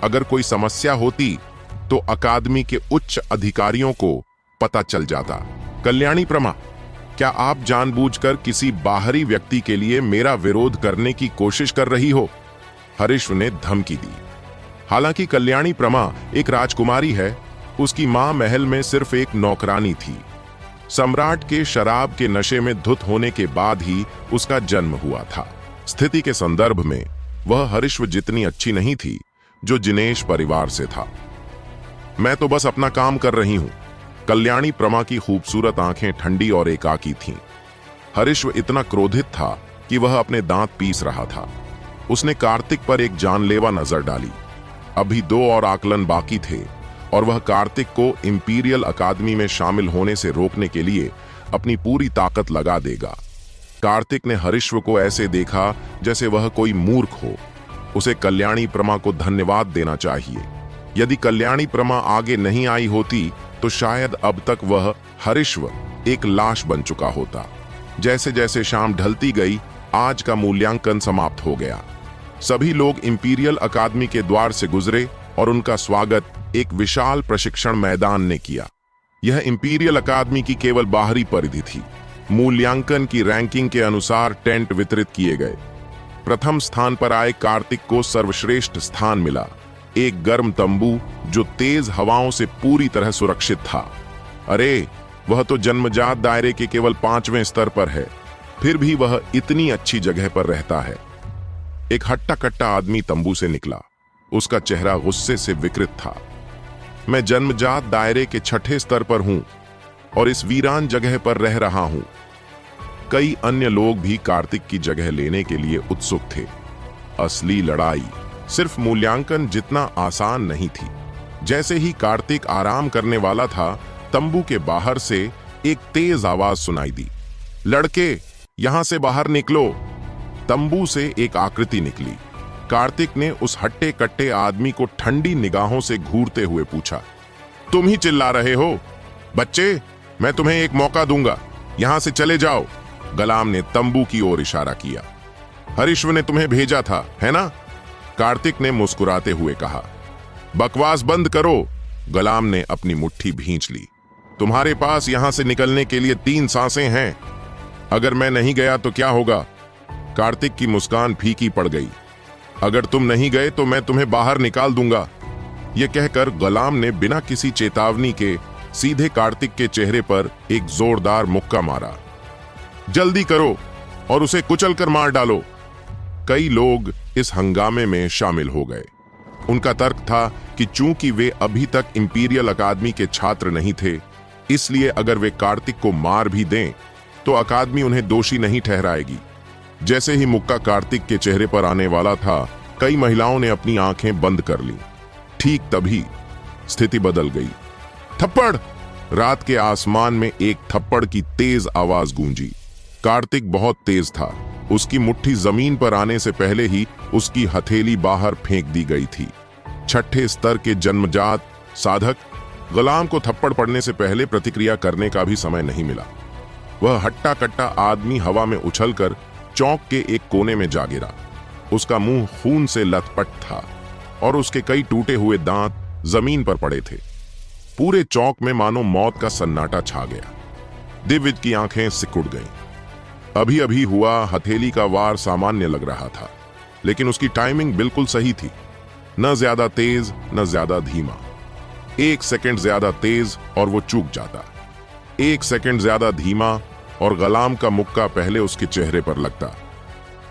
अगर कोई समस्या होती तो अकादमी के उच्च अधिकारियों को पता चल जाता। कल्याणी प्रमा, क्या आप जानबूझकर किसी बाहरी व्यक्ति के लिए मेरा विरोध करने की कोशिश कर रही हो? हरीश्व ने धमकी दी। हालांकि कल्याणी प्रमा एक राजकुमारी है, उसकी मां महल में सिर्फ एक नौकरानी थी। सम्राट के शराब के नशे में धुत होने के बाद ही उसका जन्म हुआ था। स्थिति के संदर्भ में वह हरीश्व जितनी अच्छी नहीं थी जो जिनेश परिवार से था। मैं तो बस अपना काम कर रही हूं। कल्याणी प्रमा की खूबसूरत आंखें ठंडी और एकाकी थीं। हरीश्व इतना क्रोधित था कि वह अपने दांत पीस रहा था। उसने कार्तिक पर एक जानलेवा नजर डाली। अभी 2 और आकलन बाकी थे और वह कार्तिक को इंपीरियल अकादमी में शामिल होने से रोकने के लिए अपनी पूरी ताकत लगा देगा। कार्तिक ने हरीश्व को ऐसे देखा जैसे वह कोई मूर्ख हो। उसे कल्याणी प्रमा को धन्यवाद देना चाहिए। यदि कल्याणी प्रमा आगे नहीं आई होती तो शायद अब तक वह हरीश्व एक लाश बन चुका होता। जैसे जैसे शाम ढलती गई, आज का मूल्यांकन समाप्त हो गया। सभी लोग इंपीरियल अकादमी के द्वार से गुजरे और उनका स्वागत एक विशाल प्रशिक्षण मैदान ने किया। यह इंपीरियल अकादमी की केवल बाहरी परिधि थी। मूल्यांकन की रैंकिंग के अनुसार टेंट वितरित किए गए। प्रथम स्थान पर आए कार्तिक को सर्वश्रेष्ठ स्थान मिला, एक गर्म तंबू जो तेज हवाओं से पूरी तरह सुरक्षित था। अरे, वह तो जन्मजात दायरे के केवल 5वें स्तर पर है, फिर भी वह इतनी अच्छी जगह पर रहता है। एक हट्टा कट्टा आदमी तंबू से निकला। उसका चेहरा गुस्से से विकृत था। मैं जन्मजात दायरे के 6ठे स्तर पर हूं और इस वीरान जगह पर रह रहा हूं। कई अन्य लोग भी कार्तिक की जगह लेने के लिए उत्सुक थे। असली लड़ाई सिर्फ मूल्यांकन जितना आसान नहीं थी। जैसे ही कार्तिक आराम करने वाला था, तंबू के बाहर से एक तेज आवाज सुनाई दी। लड़के, यहां से बाहर निकलो। तंबू से एक आकृति निकली। कार्तिक ने उस हट्टे कट्टे आदमी को ठंडी निगाहों से घूरते हुए पूछा, तुम ही चिल्ला रहे हो? बच्चे, मैं तुम्हें एक मौका दूंगा, यहां से चले जाओ। गलाम ने तंबू की ओर इशारा किया। हरीश्वर ने तुम्हें भेजा था, है ना? कार्तिक ने मुस्कुराते हुए कहा। बकवास बंद करो। गलाम ने अपनी मुट्ठी भींच ली। तुम्हारे पास यहां से निकलने के लिए 3 सांसें हैं। अगर मैं नहीं गया तो क्या होगा? कार्तिक की मुस्कान फीकी पड़ गई। अगर तुम नहीं गए तो मैं तुम्हें बाहर निकाल दूंगा। यह कहकर गलाम ने बिना किसी चेतावनी के सीधे कार्तिक के चेहरे पर एक जोरदार मुक्का मारा। जल्दी करो और उसे कुचलकर मार डालो। कई लोग इस हंगामे में शामिल हो गए। उनका तर्क था कि चूंकि वे अभी तक इंपीरियल अकादमी के छात्र नहीं थे, इसलिए अगर वे कार्तिक को मार भी दें तो अकादमी उन्हें दोषी नहीं ठहराएगी। जैसे ही मुक्का कार्तिक के चेहरे पर आने वाला था, कई महिलाओं ने अपनी आंखें बंद कर लीं। ठीक तभी स्थिति बदल गई। थप्पड़! रात के आसमान में एक थप्पड़ की तेज आवाज गूंजी। कार्तिक बहुत तेज था। उसकी मुट्ठी जमीन पर आने से पहले ही उसकी हथेली बाहर फेंक दी गई थी। 6ठे स्तर के जन्मजात साधक गुलाम को थप्पड़ पड़ने से पहले प्रतिक्रिया करने का भी समय नहीं मिला। वह हट्टा कट्टा आदमी हवा में उछलकर चौक के एक कोने में जा गिरा। उसका मुंह खून से लथपथ था और उसके कई टूटे हुए दांत जमीन पर पड़े थे। पूरे चौक में मानो मौत का सन्नाटा छा गया। दिव्य की आंखें सिकुड़ गईं। अभी अभी हुआ हथेली का वार सामान्य लग रहा था, लेकिन उसकी टाइमिंग बिल्कुल सही थी। न ज्यादा तेज न ज्यादा धीमा। 1 सेकंड ज्यादा तेज और वो चूक जाता। 1 सेकंड ज्यादा धीमा और गुलाम का मुक्का पहले उसके चेहरे पर लगता।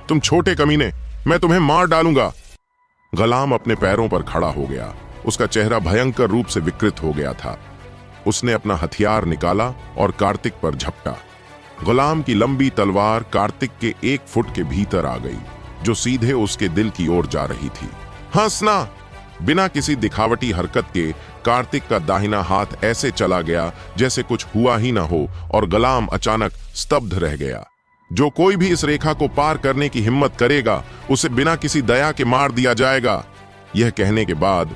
तुम छोटे कमीने, मैं तुम्हें मार डालूंगा। गुलाम अपने पैरों पर खड़ा हो गया। उसका चेहरा भयंकर रूप से विकृत हो गया था। उसने अपना हथियार निकाला और कार्तिक पर झपटा। गुलाम की लंबी तलवार कार्तिक के 1 फुट के भीतर आ गई, जो सीधे उसके दिल की ओर जा रही थी। हंसना! बिना किसी दिखावटी हरकत के कार्तिक का दाहिना हाथ ऐसे चला गया जैसे कुछ हुआ ही ना हो और गुलाम अचानक स्तब्ध रह गया। जो कोई भी इस रेखा को पार करने की हिम्मत करेगा, उसे बिना किसी दया के मार दिया जाएगा। यह कहने के बाद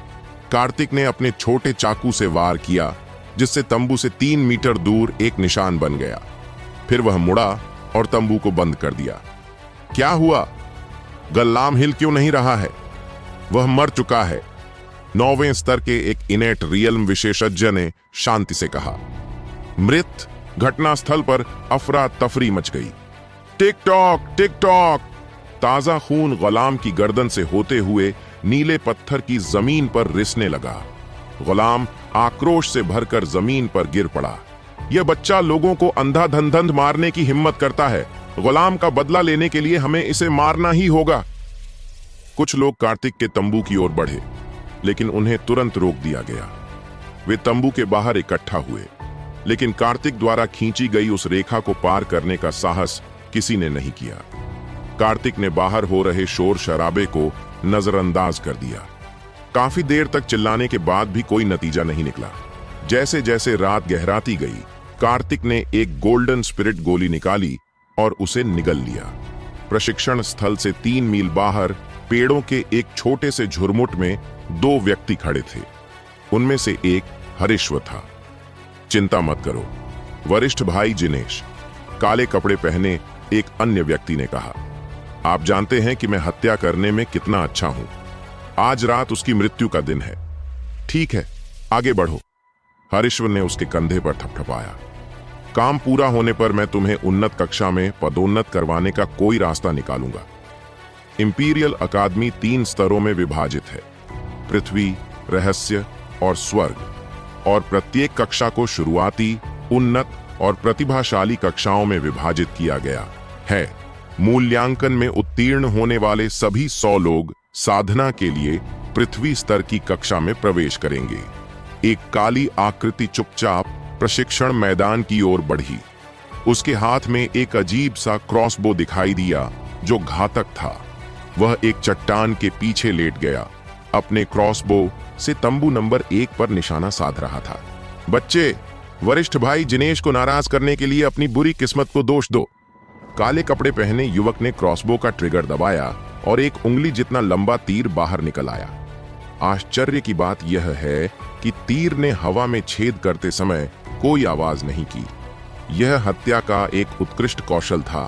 कार्तिक ने अपने छोटे चाकू से वार किया, जिससे तंबू से 3 मीटर दूर एक निशान बन गया। फिर वह मुड़ा और तंबू को बंद कर दिया। क्या हुआ? गुलाम हिल क्यों नहीं रहा है? वह मर चुका है, 9वें स्तर के एक इनेट रियल्म विशेषज्ञ ने शांति से कहा। मृत! घटनास्थल पर अफरा तफरी मच गई। Tick tock, tick tock! ताजा खून गुलाम की गर्दन से होते हुए नीले पत्थर की जमीन पर रिसने लगा। गुलाम आक्रोश से भरकर जमीन पर गिर पड़ा। यह बच्चा लोगों को अंधाधुंध मारने की हिम्मत करता है। गुलाम का बदला लेने के लिए हमें इसे मारना ही होगा। कुछ लोग कार्तिक के तंबू की ओर बढ़े, लेकिन उन्हें तुरंत रोक दिया गया। वे तंबू के बाहर इकट्ठा हुए, लेकिन कार्तिक द्वारा खींची गई उस रेखा को पार करने का साहस किसी ने नहीं किया। कार्तिक ने बाहर हो रहे शोर शराबे को नजरअंदाज कर दिया। काफी देर तक चिल्लाने के बाद भी कोई नतीजा नहीं निकला। जैसे जैसे रात गहराती गई, कार्तिक ने एक गोल्डन स्पिरिट गोली निकाली और उसे निगल लिया। प्रशिक्षण स्थल से 3 मील बाहर पेड़ों के एक छोटे से झुरमुट में 2 व्यक्ति खड़े थे। उनमें से एक हरीश्वर था। चिंता मत करो, वरिष्ठ भाई जिनेश, काले कपड़े पहने एक अन्य व्यक्ति ने कहा। आप जानते हैं कि मैं हत्या करने में कितना अच्छा हूं। आज रात उसकी मृत्यु का दिन है। ठीक है, आगे बढ़ो। हरीश्वर ने उसके कंधे पर थपथपाया। काम पूरा होने पर मैं तुम्हें उन्नत कक्षा में पदोन्नत करवाने का कोई रास्ता निकालूंगा। इंपीरियल अकादमी 3 स्तरों में विभाजित है, पृथ्वी, रहस्य और स्वर्ग, और प्रत्येक कक्षा को शुरुआती, उन्नत और प्रतिभाशाली कक्षाओं में विभाजित किया गया है। मूल्यांकन में उत्तीर्ण होने वाले सभी 100 लोग साधना के लिए पृथ्वी स्तर की कक्षा में प्रवेश करेंगे। एक काली आकृति चुपचाप प्रशिक्षण मैदान की ओर बढ़ी। उसके हाथ में एक अजीब सा क्रॉसबो दिखाई दिया जो घातक था। वह एक चट्टान के पीछे लेट गया, अपने क्रॉसबो से तंबू नंबर 1 पर निशाना साध रहा था। बच्चे, वरिष्ठ भाई जिनेश को नाराज करने के लिए अपनी बुरी किस्मत को दोष दो। काले कपड़े पहने युवक ने क्रॉसबो का ट्रिगर दबाया और एक उंगली जितना लंबा तीर बाहर निकल आया। आश्चर्य की बात यह है कि तीर ने हवा में छेद करते समय कोई आवाज नहीं की। यह हत्या का एक उत्कृष्ट कौशल था